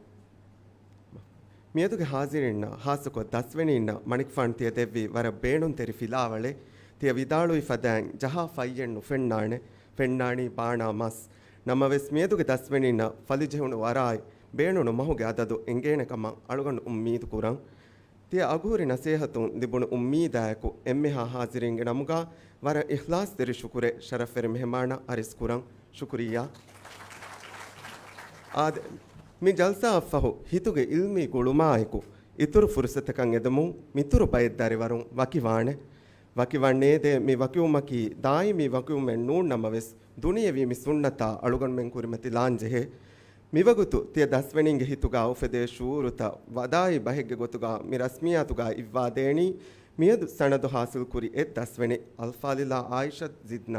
මියදුගේ ಹಾಜಿರಿನ್ನ ಹಾಸುಕೊ 10 ವೆನಿನ್ನ ಮಣಿಕ್ ಫಾಣ್ ತಿಯ ದೆವ್ವಿ ವರ ಬೇಣುನ್ ತೆರಿ ಫಿಲಾವಳೆ ತಿಯ ವಿದಾಳುಯಿ ಫದෑන් ಜಹಾ ಫೈಯಣ್ಣು ಫೆಣ್ಣಾಣಿ ಬಾಣ ಮಸ್ ನಮ್ಮ ವೆಸ್ මියදුගේ 10 ವೆನಿನ್ನ ಫಲಿಜೆಹುಣು ವರಾಯ್ ಬೇಣುನು ಮಹುಗೆ ಅದದು ಎಂಗೇಣ ಕಮ ಅಳುಗಂಡು ಉಮ್ಮೀದು ಕುರಂ ತಿಯ ಅಗೂರಿ ನಸೀಹತುನ್ ದಿಬುಣು ಉಮ್ಮೀದಾಯಕು ಎಮ್ಮೆ ಹಾಜಿರಿಂಗೆ ನಮುಗಾ ವರ ಇಖ್ಲಾಸ್ ತೆರಿ ಶುಕುರೆ ಶರಫ್ ಫೆರೆ ಮೆಹಮಾನ ಅರಿಸ್ ಕುರಂ ಶುಕ್ರಿಯಾ ಆದ ಮಿ ಜಲ್ಸಾ ಅಫಹು ಹಿತುಗೆ ಇಲ್ಮಿ ಗುಳುಮಾಯಕು ಇತುರು ಫುರ್ಸತಕಂ ಎದಮು ಮಿತುರು ಬಯದ್ದಾರಿ ವರುಂ ವಕಿವಣ್ಣೇದೆ ಮಿ ವಕಿಯುಮಕಿ ದಾಯಿ ಮಿ ವಕಿಯುಮೆನ್ ನೂಣ್ ನಮವೆಸ್ ದುನಿಯವಿ ಮಿ ಸುನ್ನತ ಅಳುಗನ್ ಮೆನ್ ಕುರಿಮತಿ ಲಾಂಜೆಹೆ ಮಿವಗುತು ತಿಯ 10 ವೆನಿಂಗೆ ಹಿತುಗಾ ಉಫೆದೆ ಶೂರುತ ವದಾಯಿ ಬಹೆಗ್ಗೆ ಗೊತುಗಾ ಮಿ ರಸ್ಮಿಯಾತುಗಾ ಇವ್ವಾದೇಣಿ ಮಿಯದು ಸಣದು ಹಾಸಿಲ್ ಕುರಿ ಎ 10 ವೆನಿ ಅಲ್ಫಾಲಿಲ್ಲಾ ಆಯಿಷತ್ ಜಿದ್ನಾ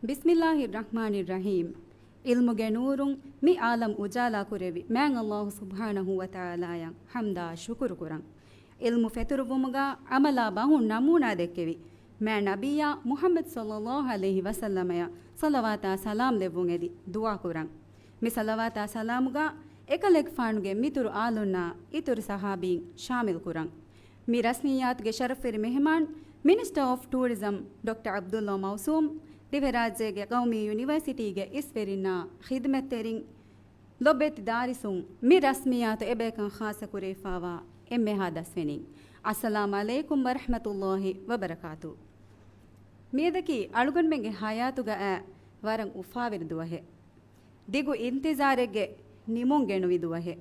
ಬಿಸ್ಮಿಲ್ಲಾಹಿರ್ರಹ್ಮಾನಿರ್ರಹೀಮ್ ಇಲ್ಮುಗೆ ನೂರುಂ ಮಿ ಆಲಂ ಉಜಾಲಾ ಕುರೆವಿ ಮ್ಯಾಂಗ್ ಅಲ್ಲಾಹು ಸುಬ್ಹಾನಹು ವತಾಲಾಯ ಹಮ್ದಾ ಶುಕುರು ಕುರಂ ಇಲ್ಮು ಫೆತುರುವುಮುಗ ಅಮಲಾ ಬಹುನ್ ನಮೂನಾ ದೆಕ್ಕೆವಿ ಮ್ಯಾ ನಬಿಯಾ ಮುಹಮ್ಮದ್ ಸಲ್ಲಲ್ಲಾಹು ಅಲೈಹಿ ವಸಲ್ಲಮಯ ಸಲವಾತಾ ಸಲಾಂ ದೆವ್ವುಂ ಎದಿ ದುವಾ ಕುರಂ ಮಿ ಸಲವಾತಾ ಸಲಾಮುಗ ಎಕಲೆಗ್ ಫಾಣುಗೆ ಮಿತುರು ಆಲುನ್ನ ಇತುರು ಸಹಾಬೀನ್ ಶಾಮಿಲ್ ಕುರಂ ಮಿ ರಸ್ಮಿಯಾತ್ಗೆ ಶರಫಿರ್ ಮೆಹಮಾನ್ minister of tourism doctor Abdulla Mausoom ದಿವೆ ರಾಜ್ಯಗೆ ಕೌಮಿ ಯೂನಿವರ್ಸಿಟಿಗೆ ಇಸ್ವೆರಿನ್ನ ಖಿದ್ಮತ್ತೆರಿಂ ಲೊಬ್ಬೆತ್ತಿ ದಾರಿಸುಂ ಮಿ ರಸ್ಮಿಯಾತ್ ಎಬೇಕಂ ಖಾಸ ಕುರೇಫಾವಾ ಎಮ್ಮೆ ಹಾದಸ್ವೆನಿ ಅಸ್ಸಲಾಮ್ ಅಲೈಕುಂ ವರಹಮತುಲ್ಲಾಹಿ ವಬರಕಾತು ಮೇದಕಿ ಅಳುಗನ್ಮೆಗೆ ಹಯಾತುಗ ವರಂ ಉಫಾವಿರ್ದುವಹೆ ದಿಗು ಇಂತಿಜಾರೆಗೆ ನಿಮುಂಗೆಣುವಿದುವಹೆ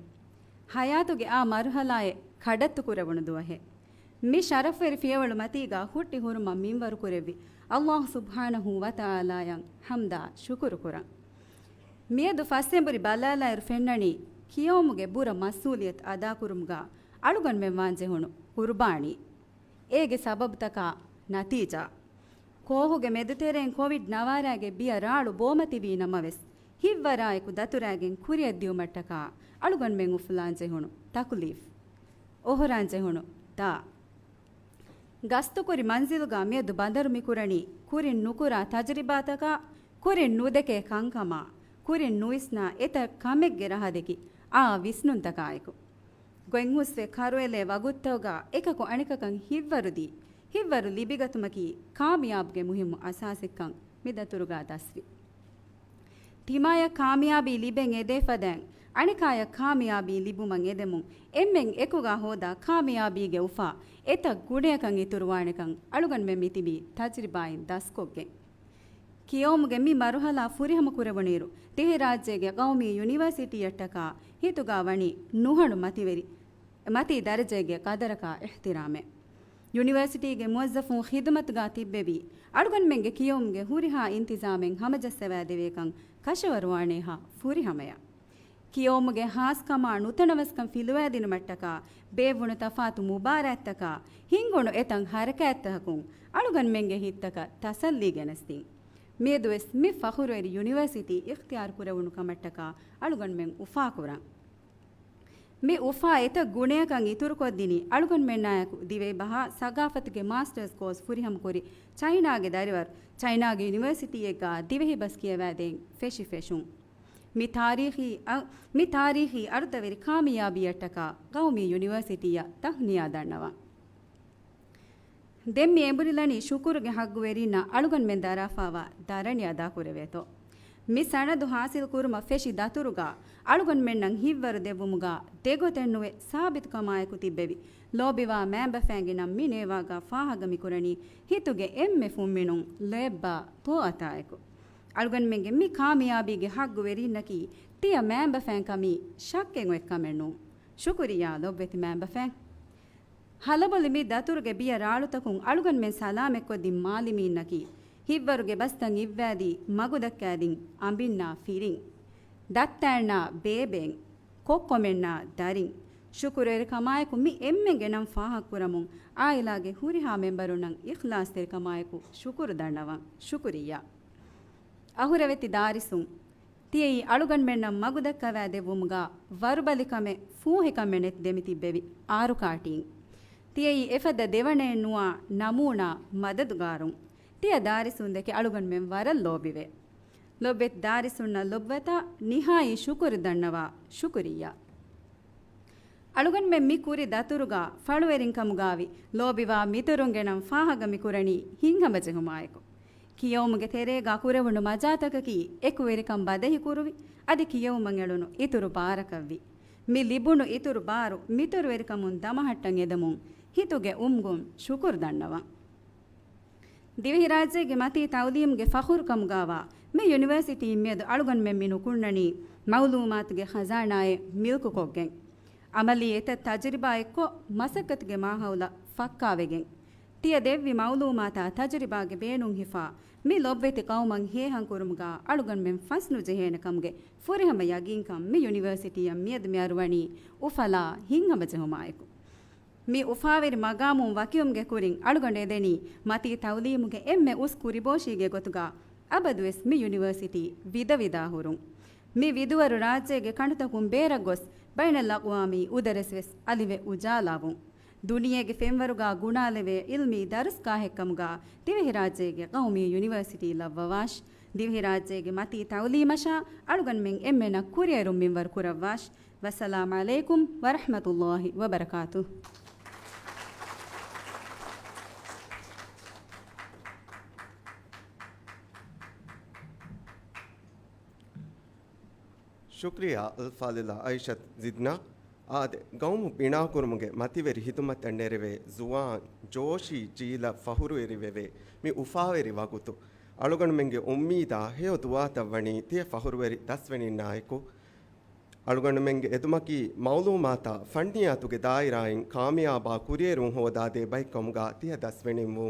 ಹಯಾತುಗೆ ಆ ಮರ್ಹಲಾಯೆ ಖಡತ್ತು ಕುರವಣುದುವಹೆ ಮಿ ಶರಫೆರಿ ಫಿಯವಳು ಮತೀಗ ಹುಟ್ಟಿ ಹುರುಮ ಮಿಂವರು ಕುರೆವಿ ಅಲ್ಲಾಹ್ ಸುಬ್ಹಾನಹು ವತಾಲಾಯಂ ಹಮ್ದಾ ಶುಕುರು ಕುರ ಮಿಯದು ಫಸ್ಸೆಂಬುರಿ ಬಲಾಲಾಯರು ಫೆನ್ನಣಿ ಕಿಯೋಮುಗೆ ಬುರ ಮಸೂಲಿಯತ್ ಅದಾ ಕುರುಮ್ಗ ಅಳುಗನ್ ಮೆವ್ವಾಂಜೆ ಹುಣು ಕುರ್ಬಾಣಿ ಏಗೆ ಸಬಬ್ ತಕ ನತೀಜಾ ಕೋಹುಗೆ ಮೆದುತೆರೆನ್ ಕೋವಿಡ್ ನವಾರಾಗೆ ಬಿಯ ರಾಳು ಬೋಮತಿವಿ ನಮವೆಸ್ ಹಿವ್ವರಾಯಕು ದತುರಾಗೆನ್ ಕುರಿಯದ್ದಿಯು ಮಟ್ಟಕ ಅಳುಗನ್ ಮೆಂಗ್ ಉಫುಲಾಂಜೆ ಹುಣು ತಕುಲೀಫ್ ಓಹರಾಂಜೆ ಹುಣು ತಾ ಗಸ್ತು ಕುರಿ ಮಂಜಿಲುಗ ಮಿಯದು ಬಂದರು ಮಿಕುರಣಿ ಕುರಿನ್ ನುಕುರ ತಜರಿಬಾತಕ ಕುರಿನ್ ನುದೆಕೆ ಕಂಕಮ ಕುರಿನ್ ನುಯಿಸ್ನ ಎತ ಕಮೆಗ್ಗೆ ರಹದೆಕಿ ಆ ವಿಸ್ನುಂತಕಾಯಕು ಗೊಯಂ ಹುಸ್ವೆ ಕರುವೆಲೆ ವಗುತ್ತವಗ ಏಕಕು ಅಣಿಕಕಂ ಹಿವ್ವರು ಲಿಬಿಗತುಮಕಿ ಕಾಮಿಯಾಬ್ಗೆ ಮುಹಿಮ್ಮು ಅಸಾಸಿಕ್ಕಂ ಮಿದತುರುಗಾ ದಸ್ವಿ ತಿಮಾಯ ಕಾಮಿಯಾಬಿ ಲಿಬೆಂ ಎದೆಫದೆಂ ಅಣಿಕಾಯ ಕಾಮಿಯಾಬಿ ಲಿಬುಮಂ ಎದೆಮುಂ ಎಮ್ಮೆಂ ಎಕುಗಾ ಹೋದ ಕಾಮಿಯಾಬಿಗೆ ಉಫಾ ಎತ ಗುಣೆಯಕಂ ಇತುರುವಾಣೆಕಂ ಅಳುಗನ್ ಮೆ ಮಿತಿಬಿ ತಜ್ರಿಬಾಯಿನ್ ದಸ್ಕೊಗ್ಗೆ ಕಿಯೋಮ್ಗೆ ಮಿ ಮರುಹಲ ಫುರಿಹಮ ಕುರೆವಣೀರು ತಿಹಿ ರಾಜ್ಯಗೆ ಕೌಮಿ ಯೂನಿವರ್ಸಿಟಿಯಟ್ಟಕ ಹಿತುಗಾ ವಣಿ ನುಹಣು ಮತಿ ದರ್ಜೆಗೆ ಕದರಕ ಇಹ್ತಿರಾಮೆ ಯೂನಿವರ್ಸಿಟಿಗೆ ಮುವಜ್ಜಫುನ್ ಖಿದಮತ್ಗಾ ತಿಬ್ಬೆವಿ ಅಡುಗನ್ ಮೆಂಗೆ ಕಿಯೋಮ್ಗೆ ಹುರಿಹಾ ಇಂತಿಜಾಮೆಂ ಹಮಜಸ್ಸವಾದೆವೇಕಂ ಕಶವರುವಾಣೇಹ ಫುರಿಹಮಯ ಕಿಯೋಮ್ಗೆ ಹಾಸ್ಕಮ ನುತನವಸ್ಕಂ ಫಿಲುವಾದಿನ ಮಟ್ಟಕ ಬೇವುಣು ತಫಾತು ಮುಬಾರತ್ತಕ ಹಿಂಗುಣು ಎತಂ ಹರಕತ್ತಹಕುಂ ಅಡುಗನ್ ಮೆಂಗೆ ಹಿತ್ತಕ ತಸಲ್ಲಿಗೆನಸ್ತಿ ಮೇದುವೆಸ್ ಮಿ ಫಹುರುವೆರಿ ಯೂನಿವರ್ಸಿಟಿ ಇಖ್ತಿಯಾರ್ ಕುರೆವುಣು ಕಮಟ್ಟಕ ಅಳುಗನ್ ಮೆಂ ಉಫಾ ಕುರಂ ಮಿ ಉಫಾ ಎತ ಗುಣೆಯಕಂ ಇತುರು ಕೊದ್ದಿನಿ ಅಳುಗನ್ ಮೆನ್ನಾಯಕು ದಿವೆ ಬಹಾ ಸಗಾಫತ್ಗೆ ಮಾಸ್ಟರ್ಸ್ ಕೋರ್ಸ್ ಫುರಿಹಮ್ ಕೊರಿ ಚೈನಾಗೆ ದರಿವರ್ ಚೈನಾಗೆ ಯೂನಿವರ್ಸಿಟಿಯೆಗ ದಿವೆಹಿ ಬಸ್ಕಿಯವಾದೆಂ ಫೆಶುಂ ಮಿ ತಾರೀಖಿ ಅರ್ಧವೆರಿ ಕಾಮಿಯಾಬಿಯಟ್ಟಕ ಗೌಮಿ ಯೂನಿವರ್ಸಿಟಿಯ ತಹ್ನಿಯಾ ದಣ್ಣವ ದೆಮ್ಮಿ ಎಂಬುರಿಲನಿ ಶುಕುರುಗೆ ಹಗ್ಗುವೆರಿನ ಅಳುಗನ್ ಮೆನ್ ದರಾಫಾವ ದಾರಣಿ ಅದಾ ಕುರೆವೇತೋ ಮಿ ಸಣದು ಹಾಸಿಲ್ ಕುರುಮ ಫೆಶಿ ದತುರುಗ ಅಳುಗನ್ ಮೆನ್ನಂ ಹಿವ್ವರು ದೆವ್ವುಮುಗ ದೆಗೊತೆನ್ನುವೆ ಸಾಬಿತ್ ಕಮಾಯಕು ತಿಬ್ಬೆವಿ ಲೋಬಿವಾ ಮ್ಯಾಂಬಫ್ಯಾಂಗಿನಂ ಮಿ ನೇವಾಗ ಫಾಹಗಮಿ ಕುರಣಿ ಹಿತುಗೆ ಎಮ್ಮೆ ಫುಮ್ಮಿನುಂ ಲೇಬ್ಬ ತೋ ಅತಾಯಕು ಅಳುಗನ್ ಮೆಂಗೆ ಮಿ ಕಾಮಿಯಾಬಿಗೆ ಹಗ್ಗುವೆರಿನ್ನಕಿ ತಿಯ ಮ್ಯಾಂಬಫ್ಯಾಂಗ್ ಕಮಿ ಶಕ್ಕೆಂಗು ಎಕ್ಕಮೆಣ್ಣು ಶುಕುರಿಯಾ ಲೊಬ್ಬೆತಿ ಮ್ಯಾಂಬಫ್ಯಾಂಗ್ ಹಲಬೊಲಿ ಮಿ ದತುರುಗೆ ಬಿಯ ರಾಳುತಕುಂ ಅಳುಗನ್ ಮೆನ್ ಸಲಾಮೆಕ್ಕೊದ್ದಿ ಮಾಲಿಮೀನ್ನಕಿ ಹಿವ್ವರುಗೆ ಬಸ್ತಂ ಇವ್ವಾದಿ ಮಗುದಕ್ಕಾದಿಂ ಅಂಬಿನ್ನ ಫಿರಿಂ ದತ್ತಾಣ್ಣ ಬೇಬೆಂ ಕೊಕ್ಕೊಮೆಣ್ಣ ದರಿಂ ಶುಕುರೇರಿ ಕಮಾಯಕು ಮಿ ಎಮ್ಮೆಗೆ ನಂ ಫಾಹಕ್ಕುರಮುಂ ಆ ಇಲಾಗೆ ಹುರಿಹಾ ಮೆಂಬರುನಂ ಇಖ್ಲಾಸ್ ತೆರಿ ಕಮಾಯಕು ಶುಕುರು ದಂಡವಂ ಶುಕುರಿಯ ಅಹುರವೆತಿ ದಾರಿಸುಂ ತಿಯೈ ಅಳುಗನ್ ಮೆಣ್ಣಂ ಮಗುದಕ್ಕವಾದೆವುಮುಗ ವರುಬಲಿಕಮೆ ಫೂಹಿಕಮೆನೆತ್ ದೆಮಿತಿಬ್ಬೆವಿ ಆರು ಕಾಟೀಂ ತಿಯೈ ಎಫದ ದೆವಣೆ ನುವ ನಮೂನ ಮದದುಗಾರುಂ ತಿಯ ದಾರಿಸುಂದೆಕೆ ಅಳುಗನ್ ಮೆಂ ವರಲ್ ಲೋಬಿವೆ ಲೊಬ್ಬೆತ್ ದಾರಿಸುಣ್ಣ ಲೊಬ್ಬತ ನಿಹಾಯಿ ಶುಕುರಿ ದಣ್ಣವ ಶುಕುರಿಯ ಅಳುಗನ್ ಮೆಂ ಮಿ ಕುರಿ ದತುರುಗ ಫಳುವೆರಿಂ ಕಮುಗಾವಿ ಲೋಬಿವಾ ಮಿತುರುಂಗೆಣಂ ಫಾಹಗಮಿ ಕುರಣಿ ಹಿಂಗಮಜೆ ಹುಮಾಯಕು ಕಿಯೋಮುಗೆ ತೆರೆಗ ಕುರೆವುಂಡು ಮಜಾತಕಕಿ ಎಕುವೆರಿಕಂ ಬದೆಹಿ ಕುರುವಿ ಅದಿ ಕಿಯೋಮಂ ಎಳುನು ಇತುರು ಬಾರಕವ್ವಿ ಮಿ ಲಿಬುಣು ಇತುರು ಬಾರು ಮಿತುರುವೆರಿಕಮುಂ ದಮಹಟ್ಟಂ ಎದಮುಂ ಹಿತುಗೆ ಉಮ್ಗುಂ ಶುಕುರ್ ದಣ್ಣವ ದಿವಿಹಿ ರಾಜ್ಯಗೆ ಮತಿ ತೌಲೀಮ್ಗೆ ಫಹುರ್ ಕಮುಗಾವ ಮೆ ಯೂನಿವರ್ಸಿಟಿ ಮೆದು ಅಳುಗನ್ ಮೆಮ್ಮಿನು ಕುಣ್ಣಣಿ ಮೌಲೂಮಾತ್ಗೆ ಖಜಾನಾಯೆ ಮಿಲ್ಕು ಕೊಗ್ಗೆಂ ಅಮಲಿ ಎತ ತಜರಿಬಾ ಎಕ್ಕೊ ಮಸಕತ್ಗೆ ಮಾಹೌಲ ಫಕ್ಕಾವೆಗೆಂ ತಿಯ ದೆವ್ವಿ ಮೌಲೂಮಾತ ತಜರಿಬಾಗೆ ಬೇಣುಂ ಹಿಫಾ ಮಿ ಲೊಬ್ಬೆತಿ ಕೌಮಂ ಹೇಹಂ ಕುರುಮುಗ ಅಳುಗನ್ ಮೆಂ ಫಸ್ನು ಜೆಹೇನ ಕಮ್ಗೆ ಫುರಿಹಮ ಯಗಿಂಕಂ ಮಿ ಯೂನಿವರ್ಸಿಟಿಯ ಮಿಯದ್ ಮ್ಯಾರುವಣಿ ಉಫಲಾ ಹಿಂಗಮ ಜಹುಮಾಯಕು ಮಿ ಉಫಾವೆರಿ ಮಗಾಮುಂ ವಕಿಯುಂಗೆ ಕುರಿಂ ಅಳುಗಂಡೆ ದೆನಿ ಮತಿ ತೌಲೀಮುಗೆ ಎಮ್ಮೆ ಉಸ್ ಕುರಿಬೋಶಿಗೆ ಗೊತುಗ ಅಬದುವೆಸ್ ಮಿ ಯೂನಿವರ್ಸಿಟಿ ವಿಧ ಹುರುಂ ಮಿ ವಿದುವರು ರಾಜ್ಯಗೆ ಕಣತಕುಂ ಬೇರಗೊಸ್ ಬೈನಲ್ ಅಕ್ವಾಮಿ ಉದರೆಸ್ವೆಸ್ ಅಲಿವೆ ಉಜಾಲಾವುಂ ದುನಿಯೆಗೆ ಫೆಂವರುಗ ಗುಣಾಲೆವೆ ಇಲ್ಮಿ ದರ್ಸ್ಕಾ ಹೆಕ್ಕಮುಗ ದಿವೆಹಿ ರಾಜ್ಯಗೆ ಕೌಮಿ ಯೂನಿವರ್ಸಿಟಿ ಲವ್ವವಾಶ್ ದಿವೆಹಿ ರಾಜ್ಯಗೆ ಮತಿ ತೌಲೀಮಶ ಅಳುಗನ್ ಮೆಂ ಎಮ್ಮೆನ ಕುರಿಯರುಂ ಮಿಂವರ್ ಕುರವ್ವಾಶ್ ವಸ್ಸಲಾಮ್ ಅಲೈಕುಂ ವರಹಮತುಲ್ಲಾಹಿ ವಬರಕಾತು ಶುಕ್ರಿಯಾ ಅಲ್ಫಾಲಿಲ್ಲಾ ಐಷತ್ ಜಿದ್ನಾ ಆದೆ ಗೌಮು ಬಿಣಾ ಕುರುಮುಗೆ ಮತಿವೆರಿ ಹಿತುಮತ್ ಅಂಡೆರೆವೆ Juan Joshi ಜೀಲ ಫಹುರು ಎರಿವೆವೆ me ಉಫಾವೆರಿ ವಗುತು ಅಳುಗಣು ಮೆಂಗೆ ಉಮ್ಮೀದ ಹೇಯೋ ದುವಾತವ್ವಣಿ ತಿಯ ಫಹುರುವೆರಿ ದಸ್ವೆನಿ Nayak ಅಳುಗಣು ಮೆಂಗೆ ಎದುಮಕಿ ಮೌಲೂಮಾತ ಫಂಡಿಯಾತುಗೆ ದಾಯಿರಾಯಿನ್ ಕಾಮಿಯಾಬಾ ಕುರಿಯರು ಹೋದಾದೆ ಬೈಕಮುಗ ತಿಯ ದಸ್ವೆನಿಮು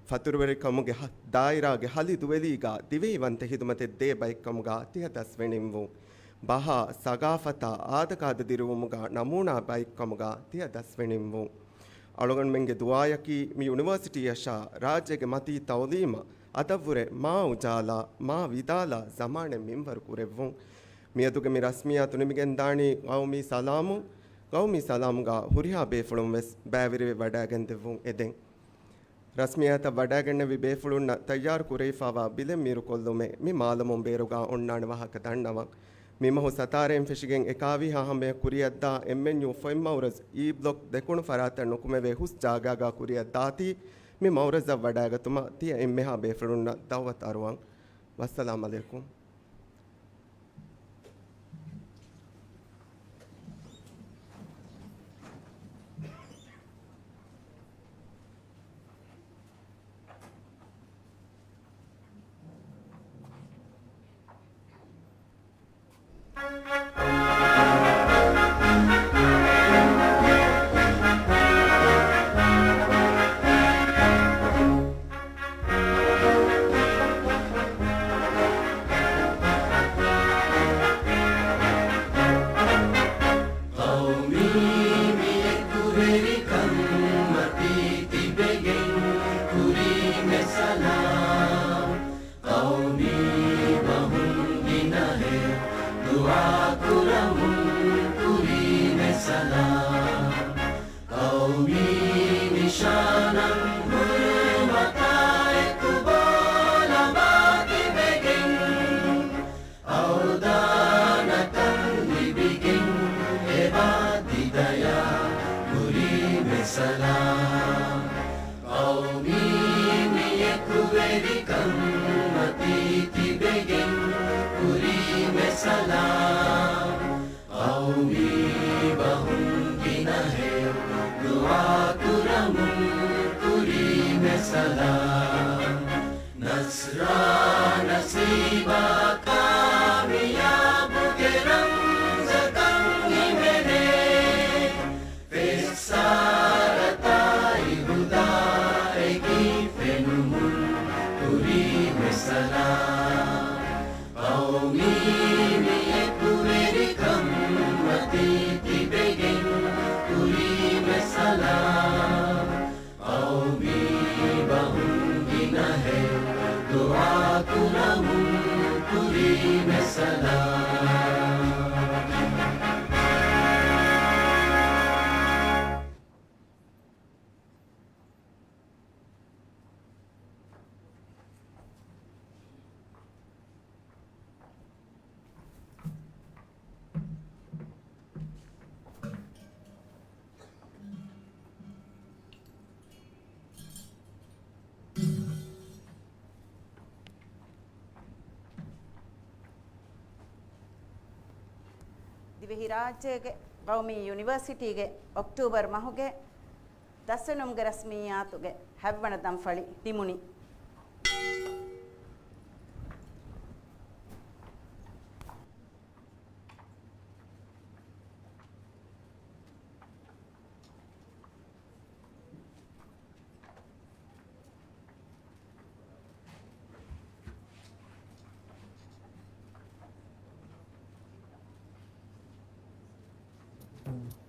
ಫತುರುವೆರಿ ಕಮುಗೆ ದಾಯಿರಾಗೆ ಹಲಿ ದುವೆಲೀಗ ದಿವೇವಂತೆ ಹಿದುಮತೆ they ಬೈಕಮುಗ ತಿಯ ದಸ್ವೆನಿಮು ಬಹಾ ಸಗಾಫತ ಆದಕಾದದಿರುವುಮುಗ ನಮೂನಾ ಬೈಕಮುಗ ತಿಯ ದಸ್ವೆನಿಮು ಅಳುಗಣು ಮೆಂಗೆ ದುವಾಯಕಿ ಮಿ ಯೂನಿವರ್ಸಿಟಿಯ ಶಾ ರಾಜ್ಯಗೆ ಮತಿ ತೌಲೀಮ ಅದವ್ವುರೆ ಮಾ ಉಜಾಲ ಮಾ ವಿದಾಲ ಜಮಾಣೆ ಮಿಂವರು ಕುರೆವ್ವು ಮಿಯದುಗೆ ಮಿ ರಸ್ಮಿಯಾತು ನಿಮಿಗೆನ್ ದಾಣಿ ಗೌಮಿ ಸಲಾಮುಗ ಹುರಿಹಾ ಬೇಫುಳುಂ ವೆಸ್ ಬ್ಯಾವಿರಿವೆ ವಡಾಗೆಂದೆವ್ವು ಎದೆಂ ರಸ್ಮಿಯಾತ ವಡಾಗೆಣ್ಣೆ ಬೇಫುಳುಣ್ಣ ತಯ್ಯಾರು ಕುರೈಫಾವ ಬಿಲೆ ಮೀರು ಕೊಲ್ಲುಮೆ ಮಿ ಮಾಲಮುಂ ಬೇರುಗಾ ಉಣ್ಣಾಣ ವಾಹಕ ದಂಡವ ಮಿಮಹು ಸತಾರೆಂ ಫೆಶಿಗೆಂ ಎಕಾವಿ ಹಾಹಂಬೆ ಕುರಿಯದ್ದ ಎಮ್ಮೆನ್ಯು ಫೆಮ್ಮೌರಸ್ ಈ ಬ್ಲಾಕ್ ದೆಕುಣು ಫರಾತ ನುಕುಮೆವೆ ಹುಸ್ ಜಾಗಾಗ ಕುರಿಯದ್ದಾತಿ ಮಿ ಮೌರಜ ವಡಾಗತುಮ ತಿಯ ಎಮ್ಮೆಹಾ ಬೇಫುಳುಣ್ಣ ದವತ್ ಅರುವಂ ವಸ್ಸಲಾಮ್ ಅಲೈಕುಂ. ದಿವೆಹಿ ರಾಜ್ಯಗೆ ಗೌಮಿ ಯೂನಿವರ್ಸಿಟಿಗೆ ಅಕ್ಟೋಬರ್ ಮಹುಗೆ ದಸನುಮ್ಗೆ ರಸ್ಮಿಯಾತುಗೆ ಹೆಬ್ಬಣ ದಂಫಳಿ ತಿಮುನಿ Mm.